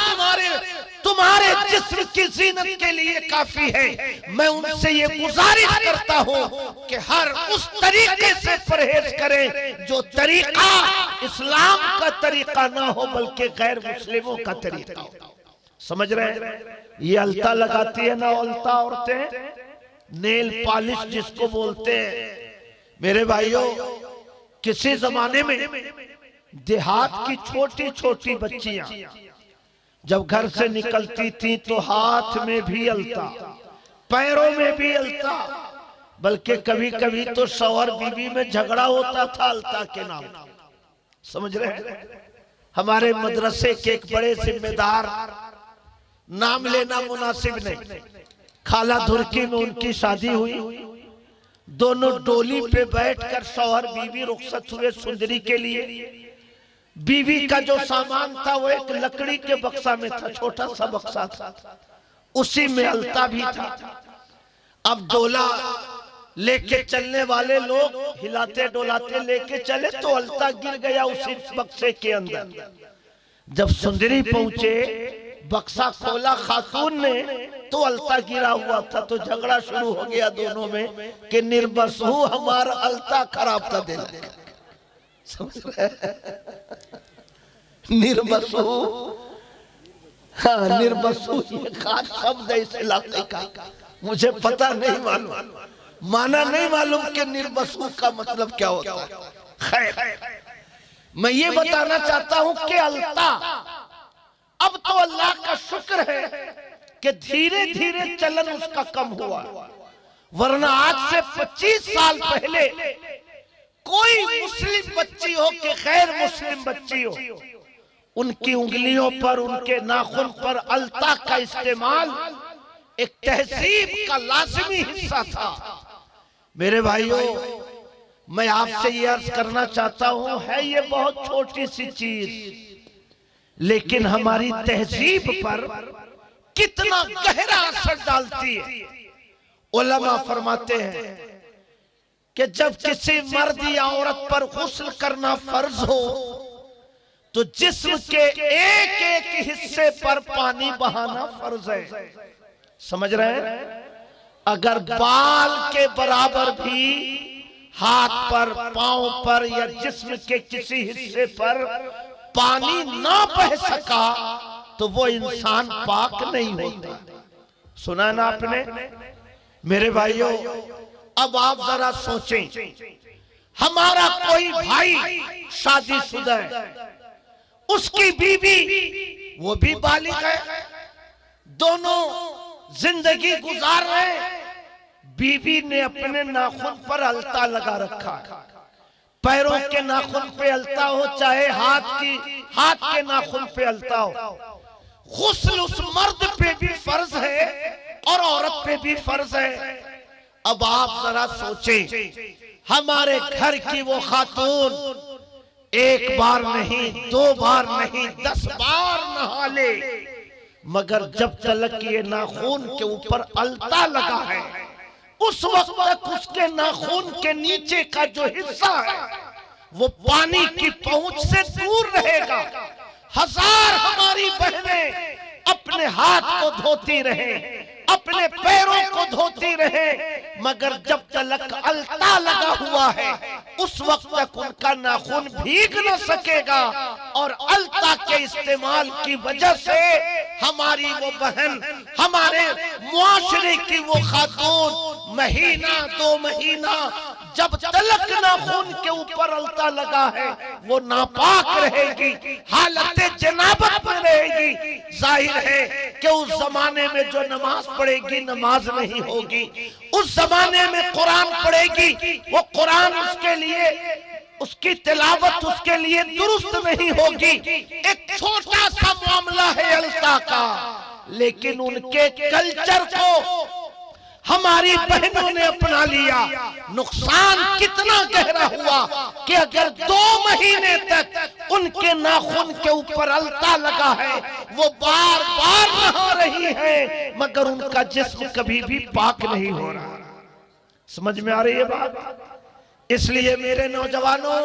Speaker 2: तुम्हारे जिस्म की जीनत के लिए काफी है। मैं उनसे ये गुजारिश करता हूँ कि हर उस तरीके से परहेज करें जो तरीका इस्लाम का तरीका ना हो, बल्कि गैर मुस्लिमों का तरीका हो। समझ रहे हैं? ये अलता लगाती है ना अलता औरतें, नेल पॉलिश जिसको बोलते हैं। मेरे भाइयों, किसी जमाने में देहात की छोटी छोटी बच्चियां जब घर से निकलती थी तो हाथ में भी अलता, पैरों में भी अलता, बल्कि कभी कभी तो शौहर बीवी में झगड़ा होता था अलता के नाम। समझ रहे हैं? हमारे मदरसे के एक बड़े जिम्मेदार, नाम लेना मुनासिब नहीं, खाला धुरकी में उनकी शादी हुई। दोनों डोली पे बैठकर शौहर बीवी रुखसत हुए सुंदरी के लिए। बीवी का जो सामान था वो एक लकड़ी के बक्सा में था, छोटा सा बक्सा था, उसी में अलता भी था। अब डोला लेके चलने वाले लोग हिलाते डोलाते लेके चले तो अलता गिर गया उसी बक्से के अंदर। जब सुंदरी पहुंचे, बक्सा खोला खातून ने तो अलता गिरा हुआ था, तो झगड़ा शुरू हो गया दोनों में कि निर्बस हूं, हमारा अलता खराब कर देना। निर्बस हूं, हाँ निर्बस हूं, ये खास शब्द है इस इलाके का, मुझे पता नहीं मालूम, माना नहीं मालूम कि निर्बस हूं का मतलब क्या होता है। खैर, मैं ये बताना चाहता हूं कि अलता अब तो अल्लाह का शुक्र है कि धीरे धीरे चलन उसका कम हुआ, वरना आज से 25 साल पहले कोई मुस्लिम बच्ची हो कि गैर मुस्लिम बच्ची हो, उनकी उंगलियों पर, उनके नाखून पर अलता का इस्तेमाल एक तहजीब का लाजिमी हिस्सा था। मेरे भाइयों, मैं आपसे ये अर्ज करना चाहता हूं, है ये बहुत छोटी सी चीज, लेकिन हमारी तहजीब पर कितना गहरा असर डालती है। उलमा फरमाते हैं कि जब किसी मर्द या औरत पर गुस्ल करना फर्ज हो तो जिस्म के एक एक हिस्से पर पानी बहाना फर्ज है। समझ रहे हैं? अगर बाल के बराबर भी हाथ पर, पांव पर या जिस्म के किसी हिस्से पर पानी ना बह सका तो वो इंसान पाक नहीं होता। सुना ना आपने? मेरे भाइयों, अब आप जरा सोचें, हमारा कोई भाई शादीशुदा है, उसकी बीवी वो भी बालिग है, दोनों जिंदगी गुजार रहे हैं। बीवी ने अपने नाखून पर अलता लगा रखा है, पैरों के नाखून पे अलता हो चाहे हाथ के नाखून पे अलता हो, गुस्ल उस मर्द पे भी फर्ज है और औरत पे भी फर्ज है। अब आप जरा सोचें, हमारे घर की वो खातून एक बार नहीं, 2 बार नहीं, 10 बार नहा ले, मगर जब तलक ये नाखून के ऊपर अलता लगा है उस वक्त तक उसके नाखून के नीचे का जो हिस्सा है वो पानी की पहुंच से दूर रहेगा। हजार हमारी बहनें अपने हाथ को धोती रहे, अपने पैरों को धोती रहे, मगर जब तलक अलता लगा हुआ है उस वक्त तक उनका नाखून भीग न सकेगा। और अलता के इस्तेमाल की वजह से हमारी वो बहन, हमारे मुआशरे की वो खातून महीना 2 महीना जब तलक नाखून के ऊपर अलता लगा है वो नापाक रहेगी, हालत जनाबत में रहेगी। जाहिर है कि उस जमाने में जो नमाज पढ़ेगी नमाज नहीं होगी, उस जमाने में कुरान पढ़ेगी वो कुरान उसके लिए, उसकी तिलावत उसके लिए दुरुस्त नहीं होगी। एक छोटा सा मामला है अलता का, लेकिन उनके कल्चर को हमारी बहनों ने अपना लिया। नुकसान कितना गहरा हुआ कि अगर 2 महीने तक उनके नाखून के ऊपर अलता लगा है, वो बार बार नहा रही है, मगर उनका जिस्म कभी भी पाक नहीं हो रहा। समझ में आ रही है बात? इसलिए मेरे नौजवानों,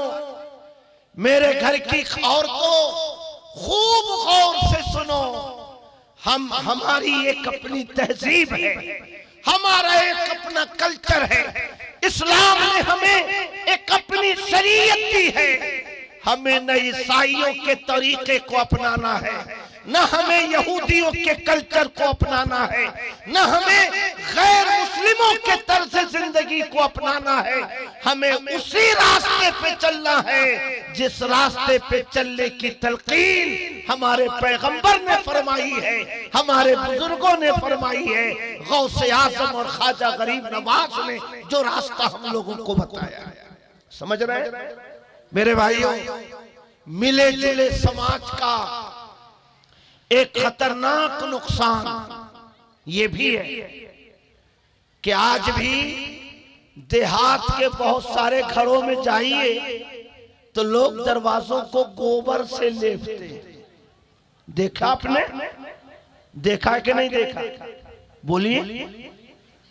Speaker 2: मेरे घर की औरतों, खूब गौर से सुनो। हमारी एक अपनी तहजीब है, हमारा एक अपना कल्चर है, इस्लाम ने हमें एक अपनी शरीयत दी है। हमें न ईसाइयों के तरीके को अपनाना है, न हमें यहूदियों के कल्चर को अपनाना है, न हमें गैर मुस्लिमों के तर्ज जिंदगी को अपनाना है। हमें उसी रास्ते पे चलना है जिस रास्ते पे चलने की तलकीन हमारे पैगंबर ने फरमाई है, हमारे बुजुर्गों ने फरमाई है, गौसे आजम और ख्वाजा गरीब नवाज ने जो रास्ता हम लोगों को बताया। समझ रहे मेरे भाइयों? मिले जुले समाज का एक खतरनाक नुकसान ये भी है कि आज भी देहात के बहुत सारे घरों में जाइए तो लोग दरवाजों को गोबर से लेपते। देखा आपने? देखा कि नहीं देखा? बोलिए,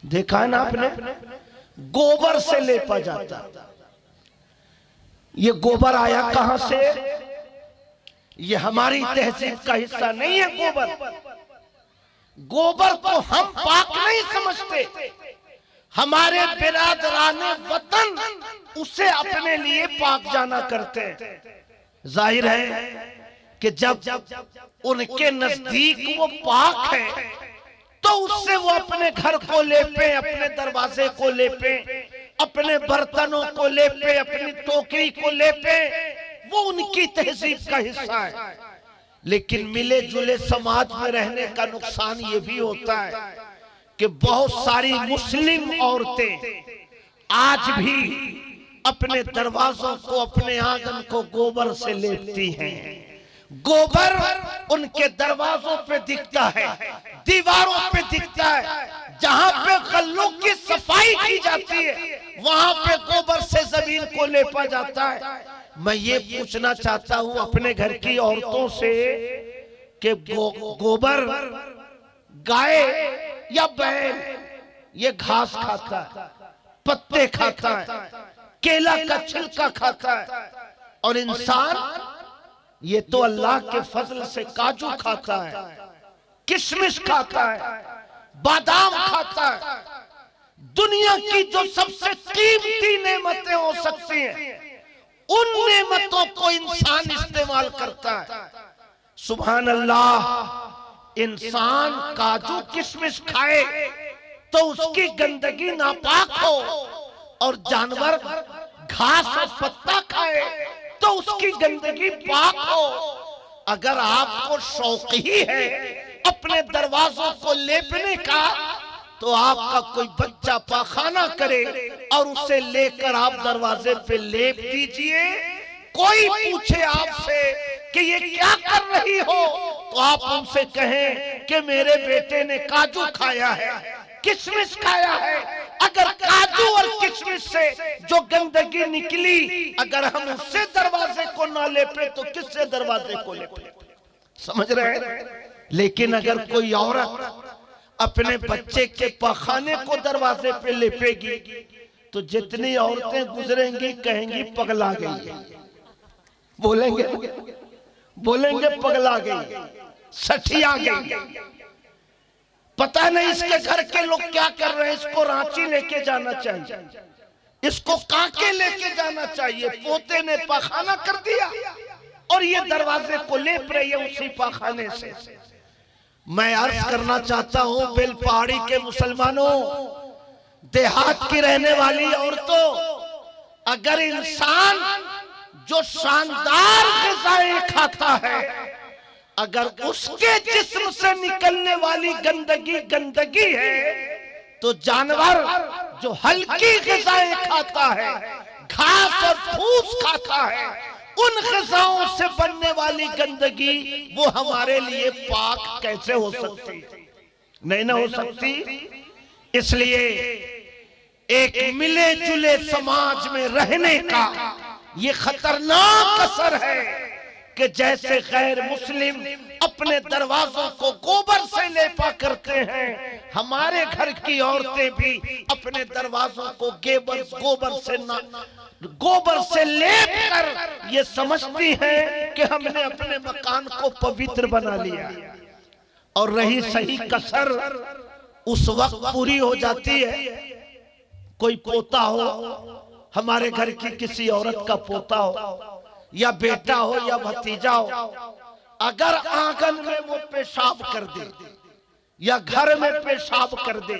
Speaker 2: देखा है ना आपने? गोबर से लेपा जाता। ये गोबर आया कहां से? ये हमारी तहजीब का हिस्सा नहीं है। गोबर को हम पाक नहीं समझते। हमारे बिरादराने वतन उसे अपने लिए पाक जाना करते हैं। जाहिर है कि जब उनके नजदीक वो पाक है तो उससे वो अपने घर को लेपे, अपने दरवाजे को लेपे, अपने बर्तनों को लेपे, अपनी टोकरी को लेपे, वो उनकी तहजीब का हिस्सा है। लेकिन मिले जुले समाज में रहने का नुकसान ये भी होता है कि बहुत सारी मुस्लिम औरतें आज भी अपने दरवाजों को, अपने आंगन को गोबर से लेपती हैं। गोबर उनके दरवाजों पे दिखता है, दीवारों पे दिखता है। जहां पे गल्लों की सफाई की जाती है वहां पे गोबर से जमीन को लेपा जाता है। मैं ये पूछना चाहता हूं अपने घर की औरतों से कि गोबर गाय या बैल ये घास खाता है, पत्ते खाता है, केला का छिलका खाता है, और इंसान ये तो अल्लाह के फजल से काजू खाता है, किशमिश खाता है, बादाम खाता है। दुनिया की जो सबसे कीमती नेमतें हो सकती हैं, उन नेमतों को इंसान इस्तेमाल करता है। सुभान अल्लाह। इंसान काजू किशमिश खाए तो उसकी गंदगी नापाक हो, और जानवर घास और पत्ता खाए तो उसकी गंदगी पाक हो। अगर आपको शौक ही है अपने दरवाजों को लेपने का, तो आपका कोई बच्चा पाखाना करे और उसे लेकर आप दरवाजे पे लेप दीजिए। कोई पूछे आपसे कि ये क्या कर रही हो, तो आप उनसे कहें कि मेरे बेटे ने काजू खाया है, किशमिश खाया है। अगर काजू और किशमिश से जो गंदगी निकली, अगर हम उससे दरवाजे को ना लेपे तो किससे दरवाजे को लेपे? समझ रहे हैं? लेकिन अगर कोई औरत अपने बच्चे के पाखाने को दरवाजे पे लेपेगी, तो जितनी औरतें गुजरेंगी कहेंगी पगला गई, बोलेंगे पगला गई, सठिया गई। पता नहीं इसके घर के लोग क्या कर रहे हैं। इसको रांची लेके जाना चाहिए, इसको कांके लेके जाना चाहिए। पोते ने पाखाना कर दिया और ये दरवाजे को लेप रही है उसी पाखाने से। मैं अर्ज करना चाहता हूं बेल पहाड़ी के मुसलमानों, देहात की रहने वाली औरतों, अगर इंसान जो शानदार ग़िज़ाएं खाता है, अगर उसके जिस्म से निकलने वाली गंदगी है, तो जानवर जो हल्की ग़िज़ाएं खाता है, घास और फूस खाता है, उन ग़िज़ाओं से बनने वाली गंदगी वो हमारे लिए पाक कैसे हो सकती? नहीं ना हो सकती। इसलिए एक मिले जुले समाज में रहने का ये खतरनाक असर है कि जैसे गैर मुस्लिम अपने दरवाजों को गोबर से लेपा करते हैं, हमारे घर की औरतें भी अपने दरवाजों को गोबर से लेप कर ये समझती हैं कि हमने अपने मकान को पवित्र बना लिया। और रही सही कसर उस वक्त पूरी हो जाती है, कोई पोता हो, हमारे घर की किसी औरत का पोता हो या बेटा हो या भतीजा हो, अगर आंगन में वो पेशाब कर दे या घर में पेशाब कर दे,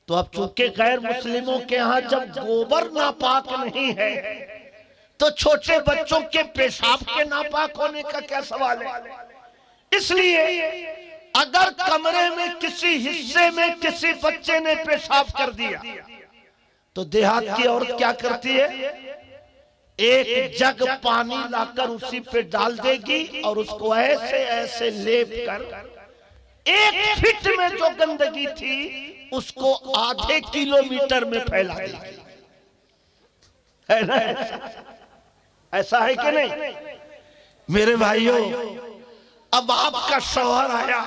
Speaker 2: तो अब चूंकि गैर मुस्लिमों के यहाँ जब गोबर नापाक नहीं है, तो छोटे बच्चों के पेशाब के नापाक होने का क्या सवाल है? इसलिए अगर कमरे में किसी हिस्से में किसी बच्चे ने पेशाब कर दिया, तो देहात की औरत क्या करती है? एक जग पानी लाकर उसी पे डाल देगी और उसको ऐसे ऐसे लेप कर एक फीट में जो गंदगी थी उसको आधे किलोमीटर में फैला देगी। है ना? ऐसा है कि नहीं मेरे भाइयों? अब आपका शौहर आया,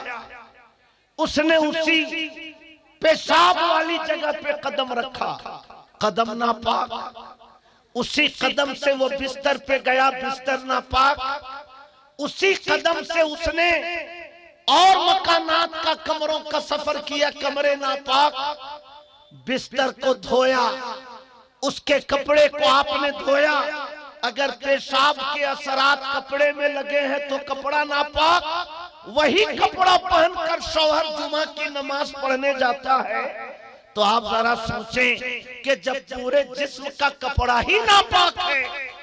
Speaker 2: उसने उसी पेशाब वाली जगह पे कदम रखा, कदम नापाक, उसी कदम से वो बिस्तर पे गया, बिस्तर नापाक, उसी कदम से उसने और मकानात का कमरों का सफर किया, कमरे नापाक, बिस्तर को धोया, उसके कपड़े को आपने धोया, अगर पेशाब के असरात कपड़े में लगे हैं तो कपड़ा नापाक, वही कपड़ा पहनकर शौहर जुमा की नमाज पढ़ने जाता है, तो आप जरा सोचें कि जब पूरे जिस्म का कपड़ा ही नापाक है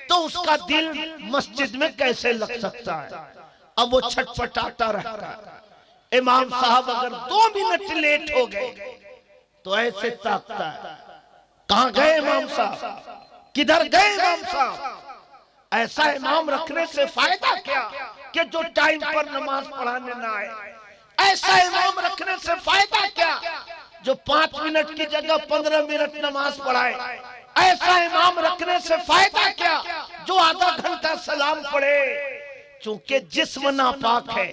Speaker 2: तो उसका दिल मस्जिद में कैसे लग सकता है? अब वो छटपटाता रहता है। इमाम साहब अगर 2 मिनट लेट हो गए तो ऐसे ताकता है, कहां गए इमाम साहब, किधर गए इमाम साहब? ऐसा इमाम रखने से फायदा क्या कि जो टाइम पर नमाज पढ़ाने ना आए? ऐसा इमाम रखने से फायदा क्या जो 5 मिनट की जगह 15 मिनट नमाज पढ़ाए? ऐसा इमाम रखने से फायदा क्या जो आधा घंटा सलाम पढ़े? चूंकि जिस्म नापाक है,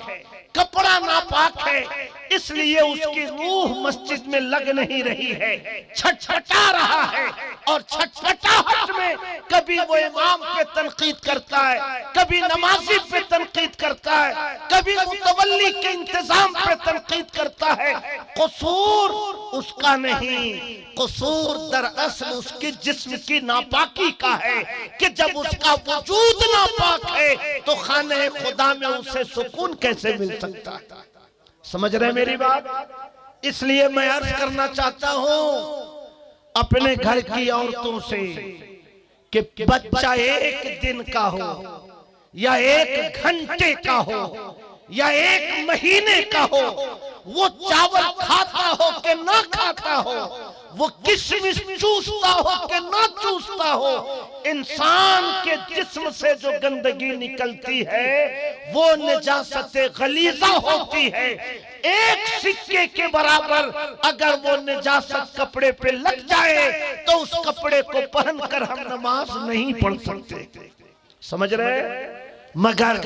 Speaker 2: कपड़ा नापाक है, इसलिए उसकी रूह मस्जिद में लग नहीं रही है, छटपटा रहा है। और छटपटाहट में कभी वो इमाम पे तनकीद करता है, कभी नमाजी पे तनकीद करता है, कभी मुतवल्ली के इंतजाम पे तनकीद करता है। कसूर उसका नहीं, कसूर दरअसल उसकी जिस्म की नापाकी का है कि जब उसका वजूद नापाक है तो खाने खुदा में उसे सुकून कैसे मिल सकता है। समझ रहे मेरी बात? इसलिए मैं अर्ज करना चाहता हूं अपने घर की औरतों से कि बच्चा एक दिन का हो या एक घंटे का हो या एक महीने का हो, वो चावल खाता हो कि ना खाता हो, वो किशमिश चूसता हो कि ना चूसता हो, इंसान के जिस्म से जो गंदगी निकलती है वो निजासत गलीजा होती है। एक सिक्के के बराबर अगर वो निजासत कपड़े पे लग जाए तो उस कपड़े को पहनकर हम नमाज नहीं पढ़ सकते। समझ रहे? मगर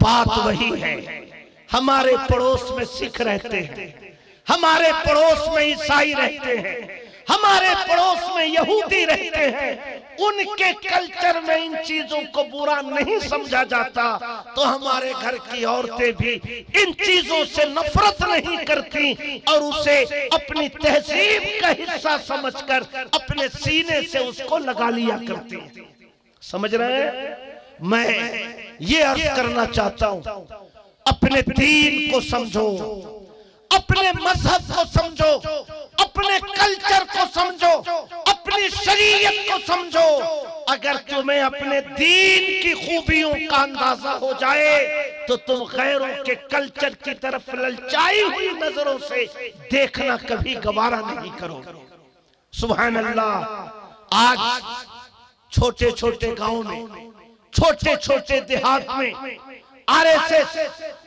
Speaker 2: बात वही है, हमारे पड़ोस में सिख रहते हैं, हमारे पड़ोस में ईसाई रहते हैं, हमारे पड़ोस में यहूदी रहते हैं, उनके कल्चर में इन चीजों को बुरा नहीं समझा जाता, तो हमारे घर की औरतें भी इन चीजों से नफरत नहीं करती और उसे अपनी तहजीब का हिस्सा समझकर अपने सीने से उसको लगा लिया करती। समझ रहे हैं? मैं ये अर्ज करना चाहता हूं, अपने दीन को समझो, अपने मजहब को समझो, अपने कल्चर को समझो, अपनी शरीयत को समझो। अगर तुम्हें अपने दीन की खूबियों का अंदाजा हो जाए तो तुम गैरों के कल्चर की तरफ ललचाई हुई नजरों से देखना कभी गवारा नहीं करोगे। सुभान अल्लाह। आज छोटे छोटे गांव में, छोटे छोटे देहात में आरएसएस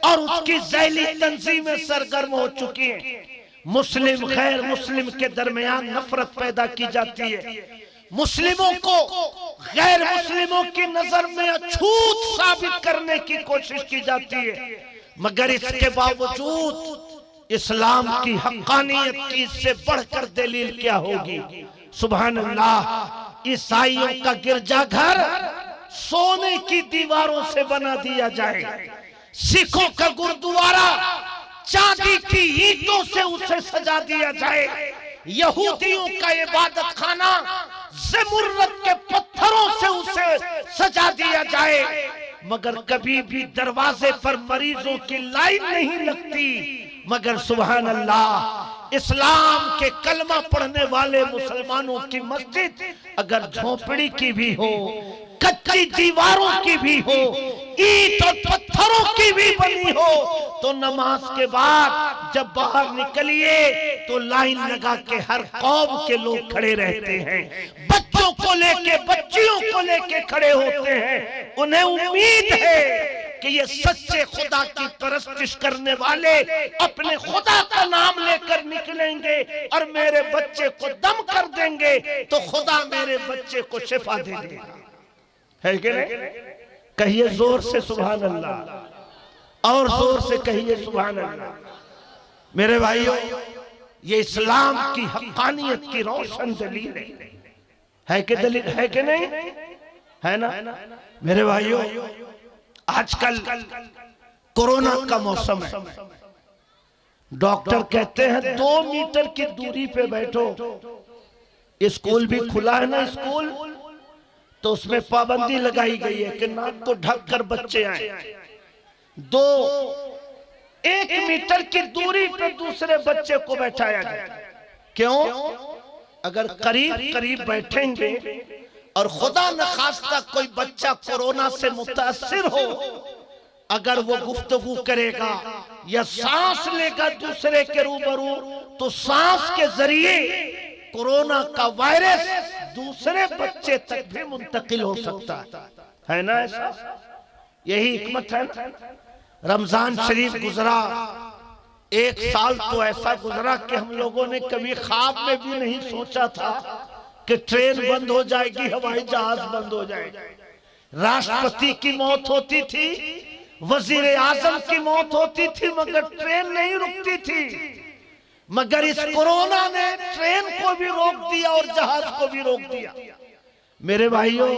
Speaker 2: और उसकी जैली तंजीमें सरगर्म हो चुकी हैं। मुस्लिम गैर मुस्लिम के दरमियान नफरत पैदा की जाती है, मुस्लिमों को गैर मुस्लिमों की नजर में अछूत साबित करने की कोशिश की जाती है। मगर इसके बावजूद इस्लाम की हक्कानियत की इससे बढ़कर दलील क्या होगी? सुभान अल्लाह। ईसाइयों का गिरजाघर सोने की दीवारों से बना दिया जाए, सिखों का गुरुद्वारा चांदी की ईंटों से उसे सजा दिया जाए, यहूदियों का इबादत खाना ज़मुर्रत के पत्थरों से उसे सजा दिया जाए, मगर कभी भी दरवाजे पर मरीजों की लाइन नहीं लगती। मगर सुभान अल्लाह, इस्लाम के कलमा पढ़ने वाले मुसलमानों की मस्जिद अगर झोपड़ी की भी हो, कच्ची दीवारों की भी हो, ईंट और पत्थरों की भी बनी हो, तो नमाज के बाद जब बाहर निकलिए तो लाइन लगा के हर कौम के लोग खड़े रहते हैं, बच्चों को लेके, बच्चियों को लेके खड़े होते हैं। उन्हें उम्मीद है कि ये सच्चे खुदा की परस्तिश करने वाले अपने खुदा का नाम लेकर निकलेंगे और मेरे बच्चे को दम कर देंगे तो खुदा मेरे बच्चे को शिफा दे देगा। है कि नहीं? कहिए जोर से सुभान अल्लाह, और जोर से कहिए सुभान अल्लाह। मेरे भाइयों, ये इस्लाम की हक्कानियत की रोशन दलील है कि दलील है कि नहीं? है ना? मेरे भाइयों, आजकल कोरोना का मौसम है, डॉक्टर कहते हैं 2 मीटर की दूरी पे बैठो। स्कूल भी खुला है ना, स्कूल तो उसमें पाबंदी लगाई गई है कि नाक को ढककर बच्चे आए। 1 मीटर की दूरी पे दूसरे बच्चे को बैठाया जाए। क्यों? अगर करीब करीब बैठेंगे और खुदा न खास्ता कोई बच्चा कोरोना से मुतासिर हो, अगर वो गुफ्तगू करेगा या सांस लेगा दूसरे के रूबरू, तो सांस के जरिए कोरोना का वायरस दूसरे बच्चे तक भी मुंतकिल हो सकता है ना? ऐसा यही हिकमत है ना। रमजान शरीफ गुजरा, 1 साल तो ऐसा गुजरा कि हम लोगों ने कभी ख्वाब में भी नहीं सोचा था कि ट्रेन बंद हो जाएगी, हवाई जहाज बंद हो जाएगा। राष्ट्रपति की मौत होती थी वजीर आजम की मौत होती थी मगर ट्रेन नहीं रुकती थी, मगर इस कोरोना ने ट्रेन को भी रोक दिया और जहाज को भी रोक दिया। मेरे भाइयों,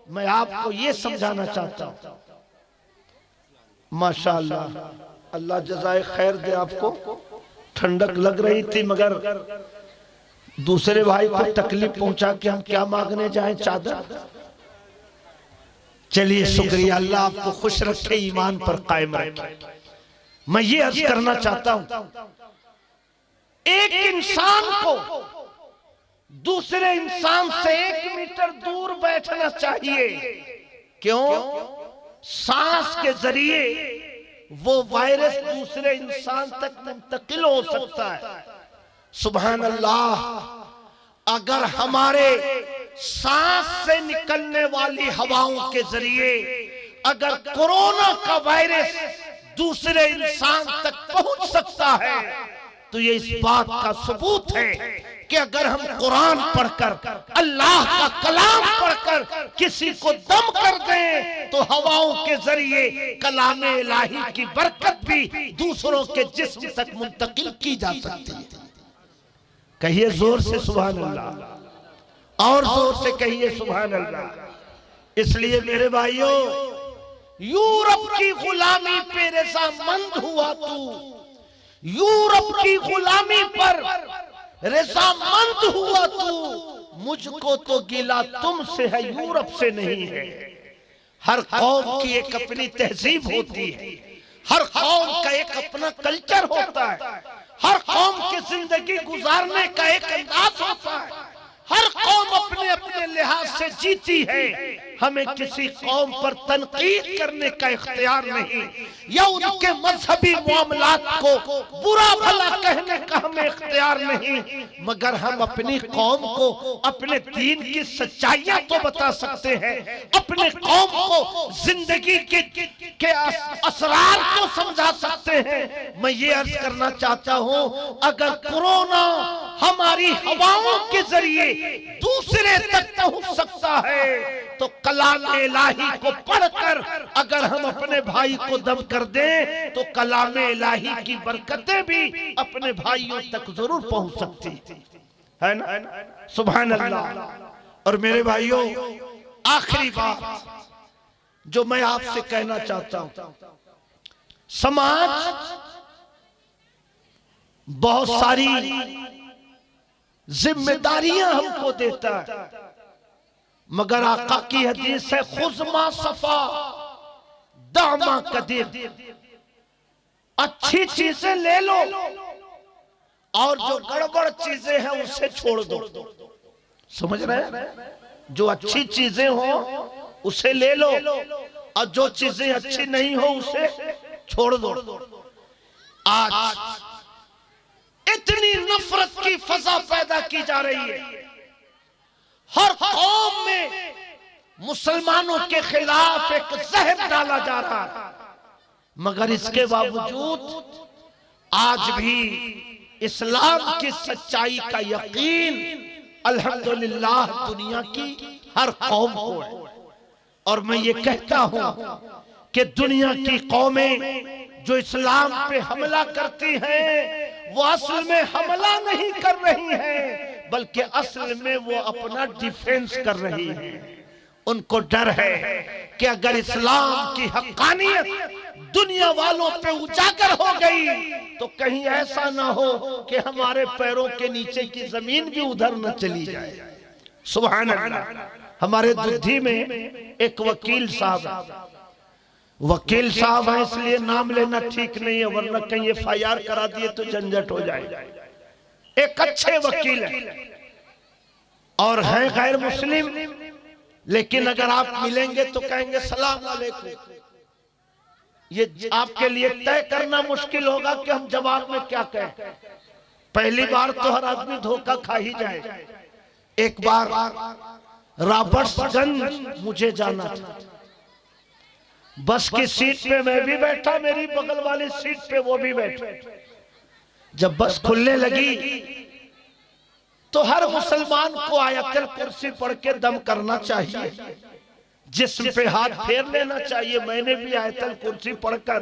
Speaker 2: मैं आपको ये समझाना चाहता हूं, माशाअल्लाह, अल्लाह जज़ाए खैर दे आपको। ठंडक लग रही थी मगर दूसरे भाई को तकलीफ पहुंचा के हम क्या मांगने जाएं चादर। चलिए शुक्रिया, अल्लाह आपको खुश रखे, ईमान पर कायम रखे। मैं ये अर्ज करना चाहता हूं, एक इंसान को दूसरे इंसान से 1 मीटर दूर बैठना चाहिए। क्यों? सांस के जरिए वो वायरस दूसरे इंसान तक मुंतकिल हो सकता है। सुभान अल्लाह, अगर हमारे सांस से निकलने वाली हवाओं के जरिए अगर कोरोना का वायरस दूसरे इंसान तक पहुंच सकता है तो ये इस बात का सबूत है कि अगर हम कुरान पढ़कर, अल्लाह का कलाम पढ़कर किसी को दम कर दें तो हवाओं के जरिए कलाम इलाही की बरकत भी दूसरों के जिस्म तक मुंतकिल की जा सकती है। कहिए जोर से सुभान अल्लाह, और जोर से कहिए सुभान अल्लाह। इसलिए मेरे भाइयों, यूरोप की गुलामी पे रज़ामंद हुआ तू, यूरोप की गुलामी पर रज़ामंद हुआ तू, मुझको तो गिला तुमसे है, यूरोप से नहीं है। हर कौम की एक अपनी तहजीब होती है, हर कौम का एक अपना कल्चर होता है, हर कौम की जिंदगी गुजारने का एक अंदाज होता है, हर कौम अपने अपने लिहाज से जीती है। हमें किसी कौम पर तनकीद करने का इख्तियार नहीं, या उनके मजहबी मामलात को बुरा भला कहने का हमें इख्तियार नहीं, मगर हम अपनी कौम को अपने दीन की सच्चाइयां तो बता सकते हैं, अपने कौम को जिंदगी के असरार को समझा सकते हैं। मैं ये अर्ज करना चाहता हूं, अगर कोरोना हमारी हवाओं के जरिए दूसरे तक पहुंच सकता है तो कलाम इलाही को पढ़कर अगर हम अपने भाई को दम कर दें तो कलाम इलाही की बरकतें भी अपने भाइयों तक जरूर पहुंच सकती है ना। सुभान अल्लाह। और मेरे भाइयों, आखिरी बात जो मैं आपसे कहना चाहता हूं, समाज बहुत सारी जिम्मेदारियां हमको देता है, मगर आका की हदीस है, खुज़मा सफा दामा कदीर, अच्छी चीजें ले लो और जो गड़बड़ चीजें हैं उसे छोड़ दो। समझ रहे हैं? जो अच्छी चीजें हो उसे ले लो और जो चीजें अच्छी नहीं हो उसे छोड़ दो। आज इतनी नफरत की फजा पैदा की जा रही है, हर कौम में मुसलमानों के खिलाफ एक जहर डाला जा रहा है, मगर इसके बावजूद आज भी इस्लाम की सच्चाई का यकीन अल्हम्दुलिल्लाह दुनिया की हर कौम को है। और मैं ये कहता हूं कि दुनिया की कौमें जो इस्लाम पे हमला करती हैं वो असल में हमला नहीं कर रही हैं, बल्कि असल में वो अपना डिफेंस कर रही हैं। उनको डर है कि अगर इस्लाम की हक्कानियत दुनिया वालों पे उजागर हो गई तो कहीं ऐसा ना हो कि हमारे पैरों के नीचे की जमीन भी उधर न चली जाए। सुभान अल्लाह। हमारे दुधी में एक वकील साहब है, वकील साहब है इसलिए नाम लेना ठीक नहीं है, वरना कहीं FIR करा दिए तो झंझट हो जाए। एक अच्छे वकील है और है गैर मुस्लिम, लेकिन अगर आप मिलेंगे तो कहेंगे सलाम अलैकुम। ये आपके लिए तय करना मुश्किल होगा कि हम जवाब में क्या कहें। पहली बार तो हर आदमी धोखा खा ही जाए। एक बार रॉबर्ट्सगंज मुझे जाना था, बस की सीट पे मैं भी बैठा, मेरी बगल वाली सीट पे वो भी बैठे। जब बस खुलने लगी तो हर मुसलमान को आयतुल कुर्सी पढ़ के दम करना चाहिए। जिस्म पे हाथ फेर लेना चाहिए। मैंने भी आयतल कुर्सी पढ़कर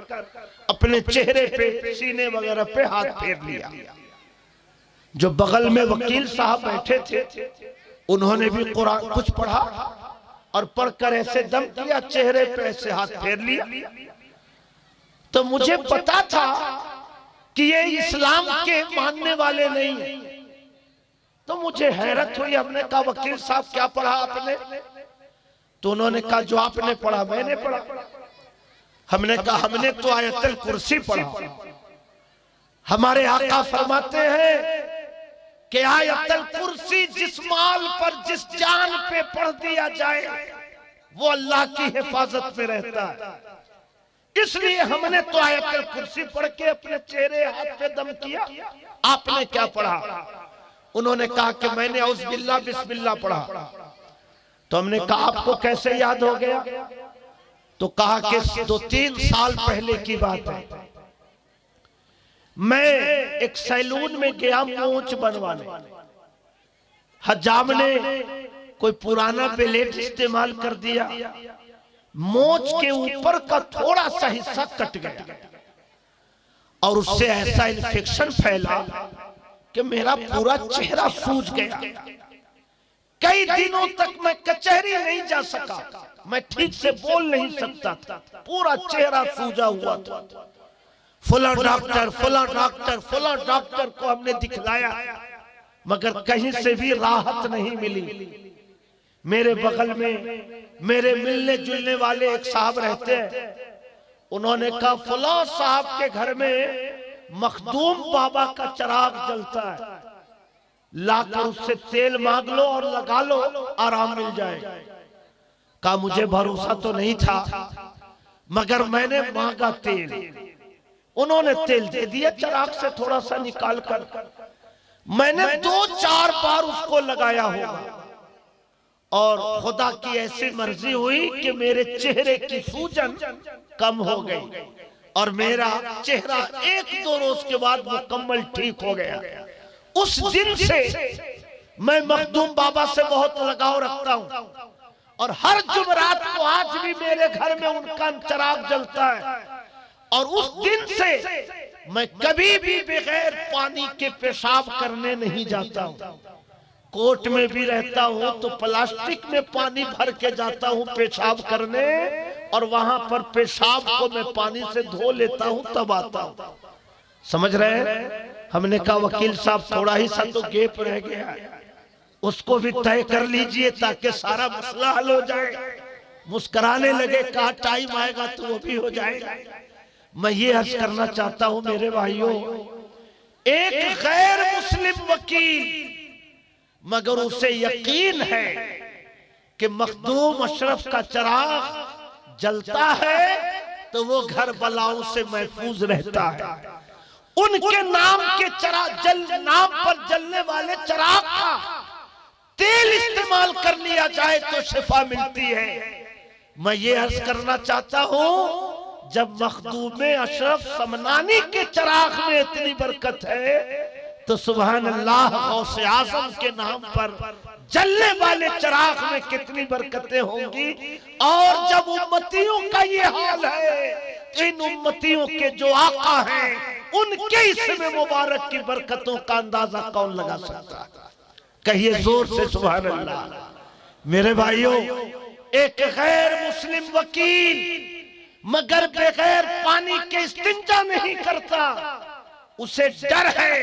Speaker 2: अपने चेहरे पे, सीने वगैरह पे हाथ फेर लिया। जो बगल में वकील साहब बैठे थे उन्होंने भी कुरान कुछ पढ़ा और पढ़कर ऐसे दम किया, चेहरे पे ऐसे हाथ फेर लिया। तो मुझे पता था कि ये इस्लाम के मानने वाले नहीं है। तो मुझे हैरत हुई। हमने कहा वकील साहब क्या पढ़ा आपने? तो उन्होंने कहा जो आपने पढ़ा मैंने पढ़ा। हमने कहा हमने तो आयतल कुर्सी पढ़ा। हमारे आका फरमाते हैं कि आयतल कुर्सी जिस माल पर, जिस जान पे पढ़ दिया जाए वो अल्लाह की हिफाजत में रहता है। इसलिए हमने तो आयतल कुर्सी पढ़ के अपने चेहरे हाथ पे दम किया। आपने क्या पढ़ा? उन्होंने कहा कि मैंने औज़ुबिल्लाह बिस्मिल्लाह पढ़ा। तो हमने कहा आपको कैसे याद हो गया? तो कहा कि 2-3 साल पहले की बात है। मैं एक सैलून में गया मूंछ बनवाने। हजाम ने कोई पुराना ब्लेड इस्तेमाल कर दिया, मूंछ के ऊपर का थोड़ा सा हिस्सा कट गया और उससे ऐसा इन्फेक्शन फैला कि मेरा पूरा चेहरा सूज गया। कई दिनों तक मैं कचहरी नहीं जा सका, मैं ठीक से बोल नहीं सकता था, पूरा चेहरा सूजा हुआ था। फला डॉक्टर, फला डॉक्टर, फला डॉक्टर को हमने दिखलाया मगर कहीं से भी राहत नहीं मिली। मेरे बगल में मेरे मिलने जुलने वाले एक साहब रहते हैं। उन्होंने कहा फला साहब के घर में मखदूम बाबा का चिराग जलता है, लाकर उससे तेल मांग लो और लगा लो, आराम मिल जाएगा। कहा मुझे भरोसा तो नहीं था मगर मैंने मांगा तेल। उन्होंने तेल दे दिया चिराग से थोड़ा सा निकाल कर। मैंने 2-4 बार उसको लगाया होगा और खुदा की ऐसी मर्जी हुई कि मेरे चेहरे की सूजन कम हो गई और मेरा चेहरा 1-2 रोज के बाद मुकम्मल ठीक हो गया। उस दिन से मैं मखदूम बाबा से बहुत लगाव रखता हूं और हर जुमरात को आज भी मेरे घर में उनका चिराग जलता है। और उस दिन से मैं कभी भी बगैर पानी के पेशाब करने नहीं जाता हूं। कोर्ट में भी रहता हूं तो प्लास्टिक में पानी भर के जाता हूं पेशाब करने और वहां पर पेशाब को मैं पानी से धो लेता हूं तब आता हूं। समझ रहे हैं? हमने कहा वकील साहब थोड़ा ही सा तो गैप रह गया, उसको भी तय कर लीजिए ताकि सारा मसला हल हो जाए। मुस्कुराने लगे, कहा टाइम आएगा तो वो भी हो जाएगा। मैं ये अर्ज करना चाहता हूं मेरे भाइयों, एक गैर मुस्लिम वकील मगर उसे यकीन है कि मखदूम अशरफ का चिराग जलता है तो वो घर बलाओं से महफूज रहता है। उनके नाम के नाम पर जलने वाले चिराग का तेल इस्तेमाल कर लिया जाए तो शिफा मिलती है। मैं ये अर्ज करना चाहता हूं जब मखदूम अशरफ समनानी के चिराग में इतनी बरकत है तो सुभान अल्लाह गौसे आजम के नाम पर जलने वाले चिराग में कितनी बरकतें होंगी। और जब उम्मतियों का ये हाल है तो इन उम्मतियों के जो आका हैं उनके इसमें मुबारक की बरकतों का अंदाजा कौन लगा सकता है? कहिए जोर से सुभान अल्लाह। मेरे भाइयों, एक गैर मुस्लिम वकील मगर बगैर पानी के इस्तिंजा नहीं करता। उसे डर है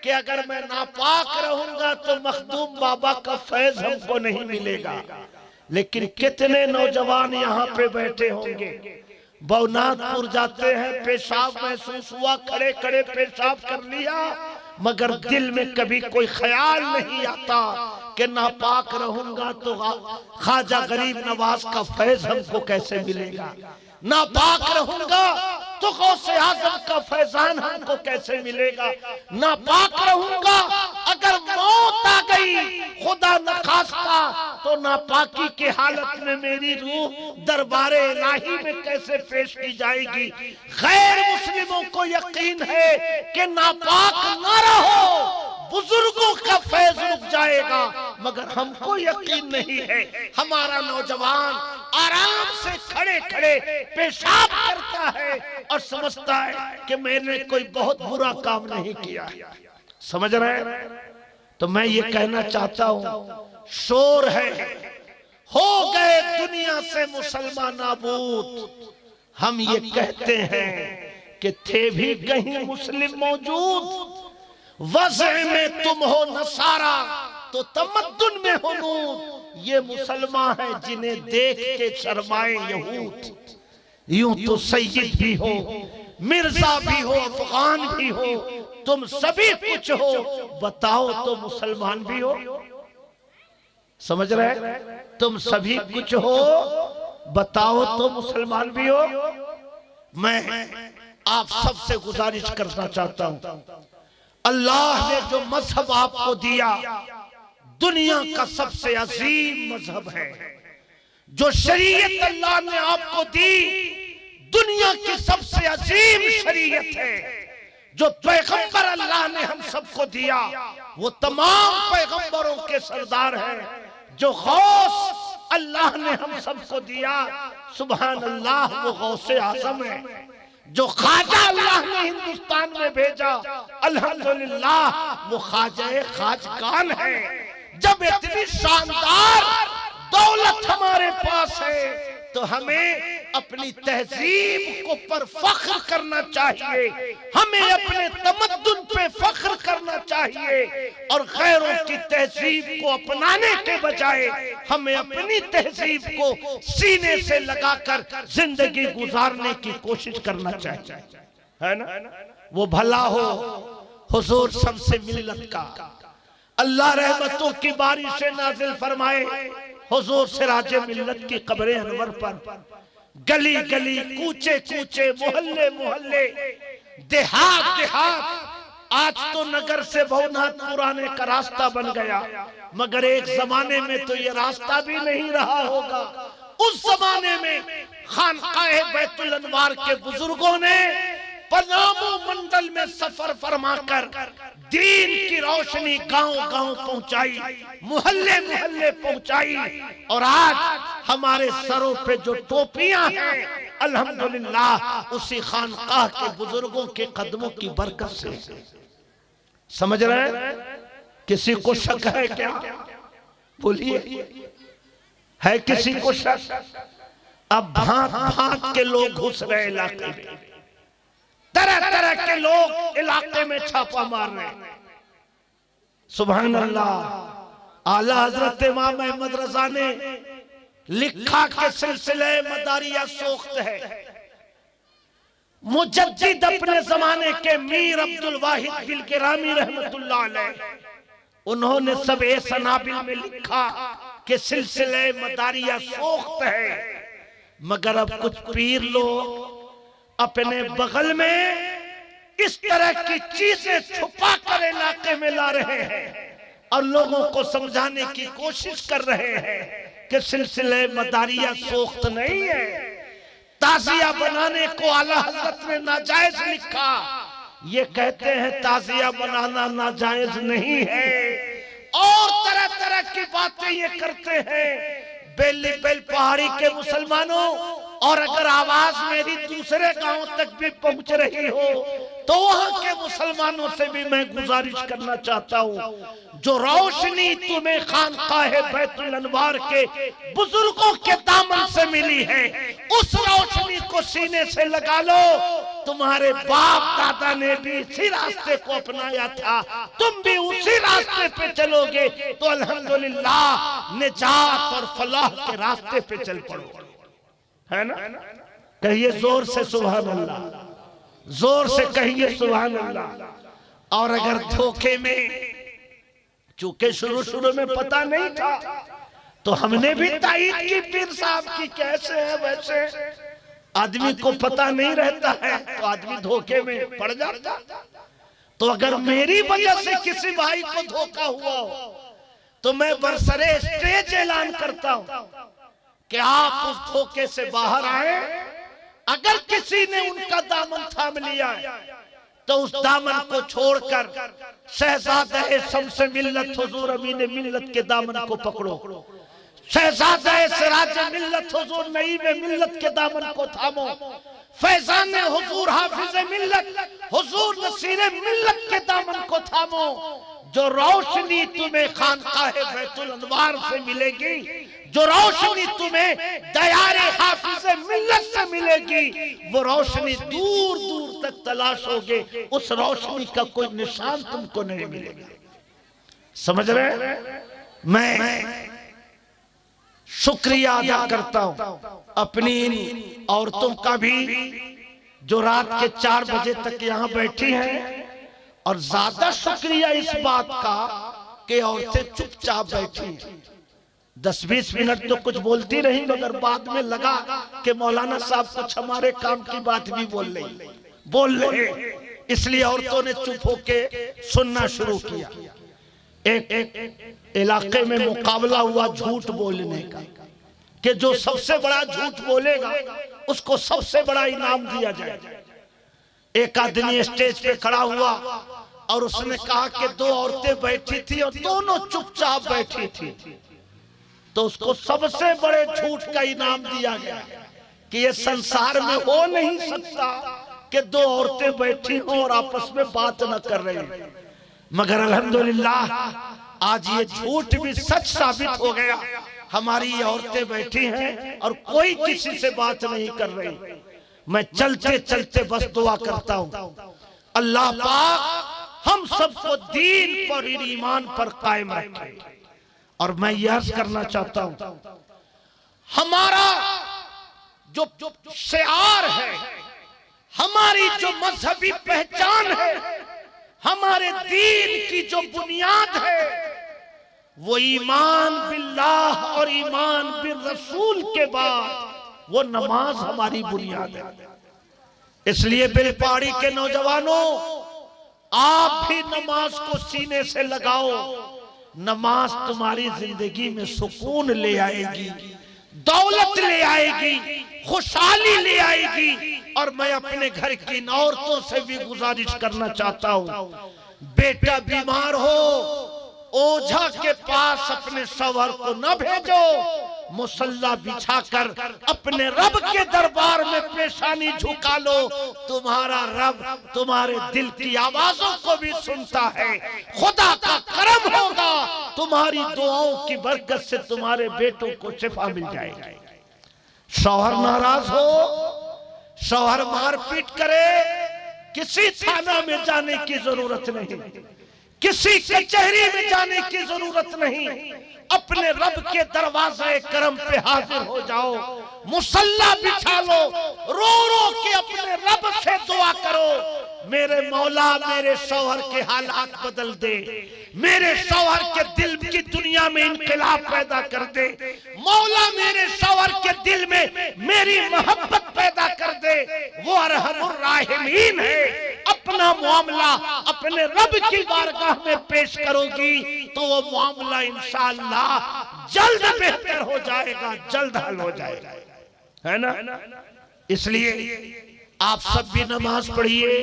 Speaker 2: कि अगर मैं नापाक रहूंगा तो मखदूम बाबा का फैज हमको नहीं मिलेगा। लेकिन कितने नौजवान यहाँ पे बैठे होंगे, भवनाथपुर जाते हैं, पेशाब महसूस हुआ, खड़े खड़े पेशाब कर लिया मगर दिल में कभी कोई ख्याल नहीं आता कि नापाक रहूंगा तो ख्वाजा गरीब नवाज का फैज हमको कैसे मिलेगा, नापाक रहूंगा तो गौसे आजम का फैजान हमको कैसे मिलेगा, नापाक रहूंगा अगर मौत आ गई खुदा न खास्ता तो नापाकी के हालत में मेरी रूह दरबारे इलाही में कैसे पेश की जाएगी। गैर मुस्लिमों को यकीन है कि नापाक न रहो, बुजुर्गों का फैज रुक जाएगा, मगर हमको यकीन नहीं है। हमारा नौजवान आराम से खड़े खड़े पेशाब करता है और समझता है कि मैंने कोई बहुत बुरा काम नहीं किया। समझ रहे हैं? तो मैं ये कहना चाहता हूं, शोर है, हो गए दुनिया से मुसलमान नाबूद। हम ये कहते हैं कि थे भी कहीं मुस्लिम मौजूद। वज़े में तुम हो नसारा तो तमद्दुन में हो नूर। ये मुसलमान है जिन्हें देख के शर्माए यहूद। यूं तो सैयद भी हो, मिर्जा भी हो, अफगान भी हो, तुम सभी कुछ हो, बताओ तो मुसलमान भी हो। समझ रहे? तुम सभी कुछ हो, बताओ तो मुसलमान भी हो। मैं आप सबसे गुजारिश करना चाहता हूं, अल्लाह ने जो मजहब आपको दिया दुनिया का सबसे अजीम मजहब है। जो शरीयत अल्लाह ने आपको दी दुनिया की सबसे अजीम शरीयत है। जो पैगंबर अल्लाह ने हम सबको दिया वो तमाम पैगंबरों के सरदार हैं। जो गौस अल्लाह ने हम सबको दिया, सुभान अल्लाह, वो गौसे आजम है। जो ख्वाजा अल्लाह ने हिंदुस्तान में भेजा, अल्हम्दुलिल्लाह, वो ख्वाजा खाजगान है। जब इतनी शानदार दौलत हमारे पास है तो हमें अपनी तहजीब को पर फख्र करना चाहिए, हमें अपने तमद्दुन पे फख्र करना चाहिए और गैरों की तहजीब को अपनाने के बजाय हमें अपनी तहजीब को सीने से लगाकर जिंदगी गुजारने की कोशिश करना चाहिए, है ना? वो भला हो हुजूर सबसे मिल्लत का, अल्लाह रहमतों की बारिशें नाजिल फरमाए हुजूर सिराज मिल्लत की कब्र अनवर पर। गली गली, कूचे कूचे, मोहल्ले मोहल्ले, देहात देहात। आज तो नगर से भवनाथ पुराने का रास्ता बन गया, मगर एक जमाने में तो ये रास्ता भी नहीं रहा होगा। उस जमाने में खानकाए बैतुल अनवार के बुजुर्गों ने पनामो मंडल में सफर फरमाकर दीन की रोशनी गांव गांव पहुंचाई, मोहल्ले मोहल्ले पहुंचाई। और आज हमारे सरों पे जो टोपियां हैं, अल्हम्दुलिल्लाह, उसी खानकाह के बुजुर्गों के कदमों की बरकत से। समझ रहे हैं? किसी को शक है क्या? बोलिए, है किसी को शक? अब भांत भांत के लोग घुस रहे इलाके में, तरह तरह के लोग इलाके में छापा मार रहे हैं। सुभान अल्लाह। आला हजरत इमाम अहमद रजा ने लिखा के सिलसिले मदारिया सोख्त है। मुजद्दिद अपने जमाने के मीर अब्दुल वाहिद बिलगिरामी रहमतुल्लाह अलैह, उन्होंने सब ए सनाबिल में लिखा कि सिलसिले मदारिया सोख्त है। मगर अब कुछ पीर लोग अपने बगल में इस तरह की चीजें छुपा कर इलाके में ला रहे हैं और लोगों को समझाने की कोशिश कर रहे हैं कि सिलसिले मदारिया सोख्त नहीं है। ताजिया बनाने को आला हजरत ने नाजायज लिखा। ये कहते हैं ताजिया बनाना नाजायज नहीं है और तरह तरह की बातें ये करते हैं। बेली बेल पहाड़ी के मुसलमानों, और अगर आवाज मेरी दूसरे गांव तक भी पहुंच रही हो तो वहां के मुसलमानों से भी मैं गुजारिश करना चाहता हूं, जो रोशनी तुम्हें खानकाहे बैतुल अनवार के बुजुर्गों के दामन से मिली है, उस रोशनी को सीने से लगा लो। तुम्हारे बाप दादा ने भी इसी रास्ते को अपनाया था, तुम भी उसी रास्ते पे चलोगे तो अल्हम्दुलिल्लाह निजात और फलाह के रास्ते पे चल पड़ो, है ना? कहिए जोर से सुभान अल्लाह, जोर से कहिए सुभान अल्लाह। और अगर धोखे में, चूंकि शुरू शुरू में पता नहीं था तो हमने भी तायीद की पीर साहब की, कैसे है वैसे। आदमी को पता नहीं रहता है तो आदमी धोखे में पड़ जाता। तो अगर मेरी वजह से किसी भाई को धोखा हुआ हो तो मैं बरसरे स्टेज ऐलान करता हूं कि आप उस धोखे से बाहर आए। अगर किसी ने उनका दामन थाम लिया तो उस दामन को छोड़कर शहजादा शम्स मिल्लत हुजूर अमीन मिल्लत के दामन को पकड़ो, शहजादा सिराज मिल्लत हुजूर नईम मिल्लत के दामन को थामो, फैजान हुजूर हाफिज मिल्लत हुजूर नसीर मिल्लत के दामन को थामो। जो रोशनी तुम्हें खानकाहे बैतुल अनवार से मिलेगी, जो रोशनी तुम्हें दयारे हाफिज मिल्लत से मिलेगी, वो रोशनी दूर दूर तक तलाशोगे, उस रोशनी का कोई निशान तुमको नहीं मिलेगा। समझ रहे? मैं शुक्रिया अदा करता हूं अपनी इन औरतों का भी जो रात के 4 बजे तक यहां बैठी हैं, और ज्यादा शुक्रिया इस बात का कि औरतें चुपचाप बैठी हैं। 10-20 मिनट तो कुछ बोलती रही, मगर बाद में लगा कि मौलाना साहब कुछ हमारे काम की बात भी बोल रहे, इसलिए औरतों ने चुप होके सुनना शुरू किया। एक इलाके में मुकाबला हुआ झूठ बोलने का, कि जो सबसे बड़ा झूठ बोलेगा उसको सबसे बड़ा इनाम दिया जाएगा। एक आदमी स्टेज पे खड़ा हुआ और उसने कहा कि 2 औरतें बैठी थी और दोनों चुपचाप बैठी थी, तो उसको सबसे बड़े झूठ का इनाम दिया गया कि ये संसार में हो नहीं सकता कि 2 औरतें बैठी हों और आपस में बात न कर रही। मगर अल्हम्दुलिल्लाह आज ये झूठ भी सच साबित हो गया। हमारी ये औरतें बैठी हैं और कोई किसी से बात नहीं कर रही। मैं चलते चलते बस दुआ करता हूं, अल्लाह पाक हम सबको दीन पर ईमान पर कायम रखे। और मैं यह अर्ज करना चाहता हूं, हमारा जो शिआर है, हमारी जो मजहबी पहचान है, हमारे दीन की जो बुनियाद है, वो ईमान बिल्लाह और ईमान बिर रसूल के बाद वो नमाज हमारी बुनियाद है। इसलिए बिलपाड़ी के नौजवानों, आप भी नमाज को सीने से लगाओ। नमाज तुम्हारी जिंदगी में सुकून ले आएगी, दौलत ले आएगी, खुशहाली ले आएगी। और मैं अपने घर की औरतों से भी गुजारिश करना चाहता हूं, बेटा बीमार हो, ओझा के पास अपने शौहर को न भेजो, मुसल्ला बिछाकर अपने रब के दरबार में पेशानी झुका लो। तुम्हारा रब तुम्हारे दिल की आवाजों को भी सुनता है। खुदा का करम होगा, तुम्हारी दुआओं की बरकत से तुम्हारे बेटों को शिफा मिल जाएगी। शौहर नाराज हो, शौहर मारपीट करे, किसी थाना में जाने की जरूरत नहीं, किसी कचहरी में जाने की जरूरत नहीं। अपने रब के दरवाजे करम पे हाजिर हो जाओ, मुसल्ला बिछा लो, रो रो के अपने रब से दुआ करो, मेरे मौला मेरे शौहर के हालात बदल दे, मेरे शौहर के दिल की दुनिया में इनकलाब पैदा कर दे, मौला मेरे शौहर के दिल में मेरी मोहब्बत पैदा कर दे। वो अरहमुर राहिमीन है। अपना मामला अपने रब की बारगाह में पेश करोगी तो वो मामला इंशाअल्लाह जल्द बेहतर हो जाएगा, जल्द हल हो जाएगा, है ना। इसलिए आप सब भी नमाज पढ़िए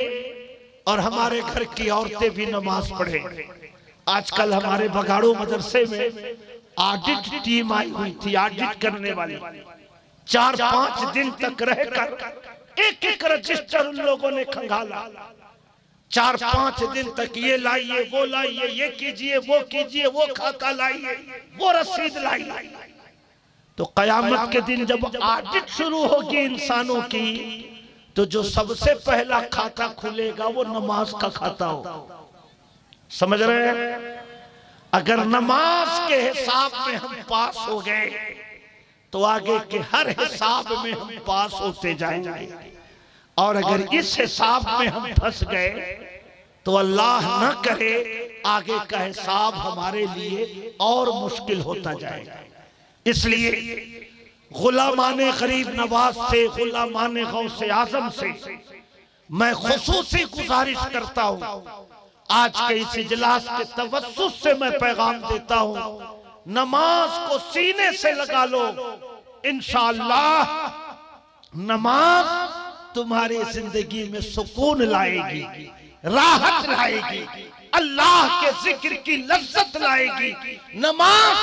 Speaker 2: और हमारे घर की औरतें भी नमाज पढ़े। आजकल हमारे बगाड़ू मदरसे में ऑडिट टीम आई हुई थी, ऑडिट करने वाली। 4-5 दिन तक रहकर एक रजिस्टर उन लोगों ने खंगाला। 4-5 दिन तक ये लाइए, वो लाइए, ये कीजिए, वो खाता लाइए, वो रसीद लाइए। तो कयामत के दिन जब ऑडिट शुरू होगी इंसानों की, तो जो सबसे पहला खाता खुलेगा वो नमाज का खाता हो। समझ रहे हैं? अगर नमाज के हिसाब में हम पास हो गए तो आगे के हर हिसाब में हम पास होते जाएंगे, और अगर इस हिसाब में हम फंस गए तो अल्लाह न करे आगे का हिसाब हमारे लिए और मुश्किल होता जाएगा। इसलिए गुलामाने गरीब नवाज से, गुलामाने गौसे आजम से मैं खुसूसी गुजारिश करता हूं, आज के इस इजलास के तवस्सुस से मैं पैगाम देता हूं, नमाज को सीने से लगा लो। इंशाअल्लाह नमाज तुम्हारी जिंदगी में सुकून लाएगी, राहत लाएगी, अल्लाह के जिक्र की लज्जत लाएगी। नमाज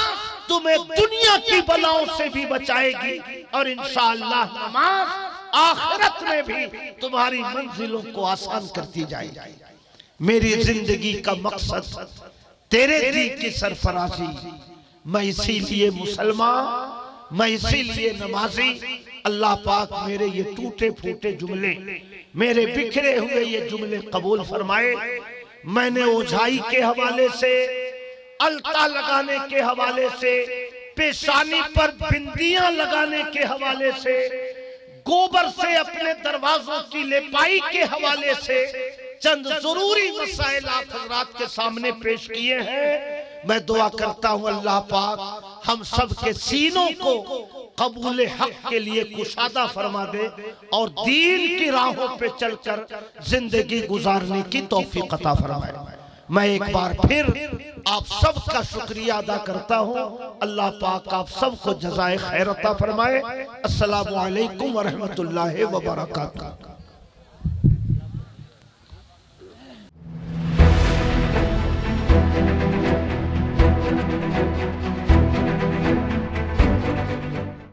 Speaker 2: तुम्हें दुनिया की बलाओं से भी बचाएगी और इंशाअल्लाह नमाज आखिरत में भी तुम्हारी मंजिलों को आसान करती जाएगी। मेरी जिंदगी का मकसद तेरे दीन की सरफराजी। मैं इसीलिए मुसलमान, मैं इसीलिए नमाजी। अल्लाह पाक मेरे ये टूटे फूटे जुमले, मेरे बिखरे हुए ये जुमले कबूल फरमाए। मैंने ओझाई के हवाले से, अलता लगाने के हवाले से, पेशानी पर बिंदियां लगाने के हवाले से, गोबर से अपने दरवाजों की लेपाई के हवाले से चंद जरूरी मसाइल आप हजरात के सामने पेश किए हैं। मैं दुआ करता हूं अल्लाह पाक हम सब के सीनों को कबूल हक के लिए कुशादा फरमा दे और दीन की राहों पे चलकर जिंदगी गुजारने की तौफीक अता फरमाए। मैं एक बार फिर आप सब का शुक्रिया अदा करता हूं। अल्लाह पाक आप सबको जज़ाए खैर अता फरमाए। अस्सलामु अलैकुम व रहमतुल्लाहि व बरकातहू।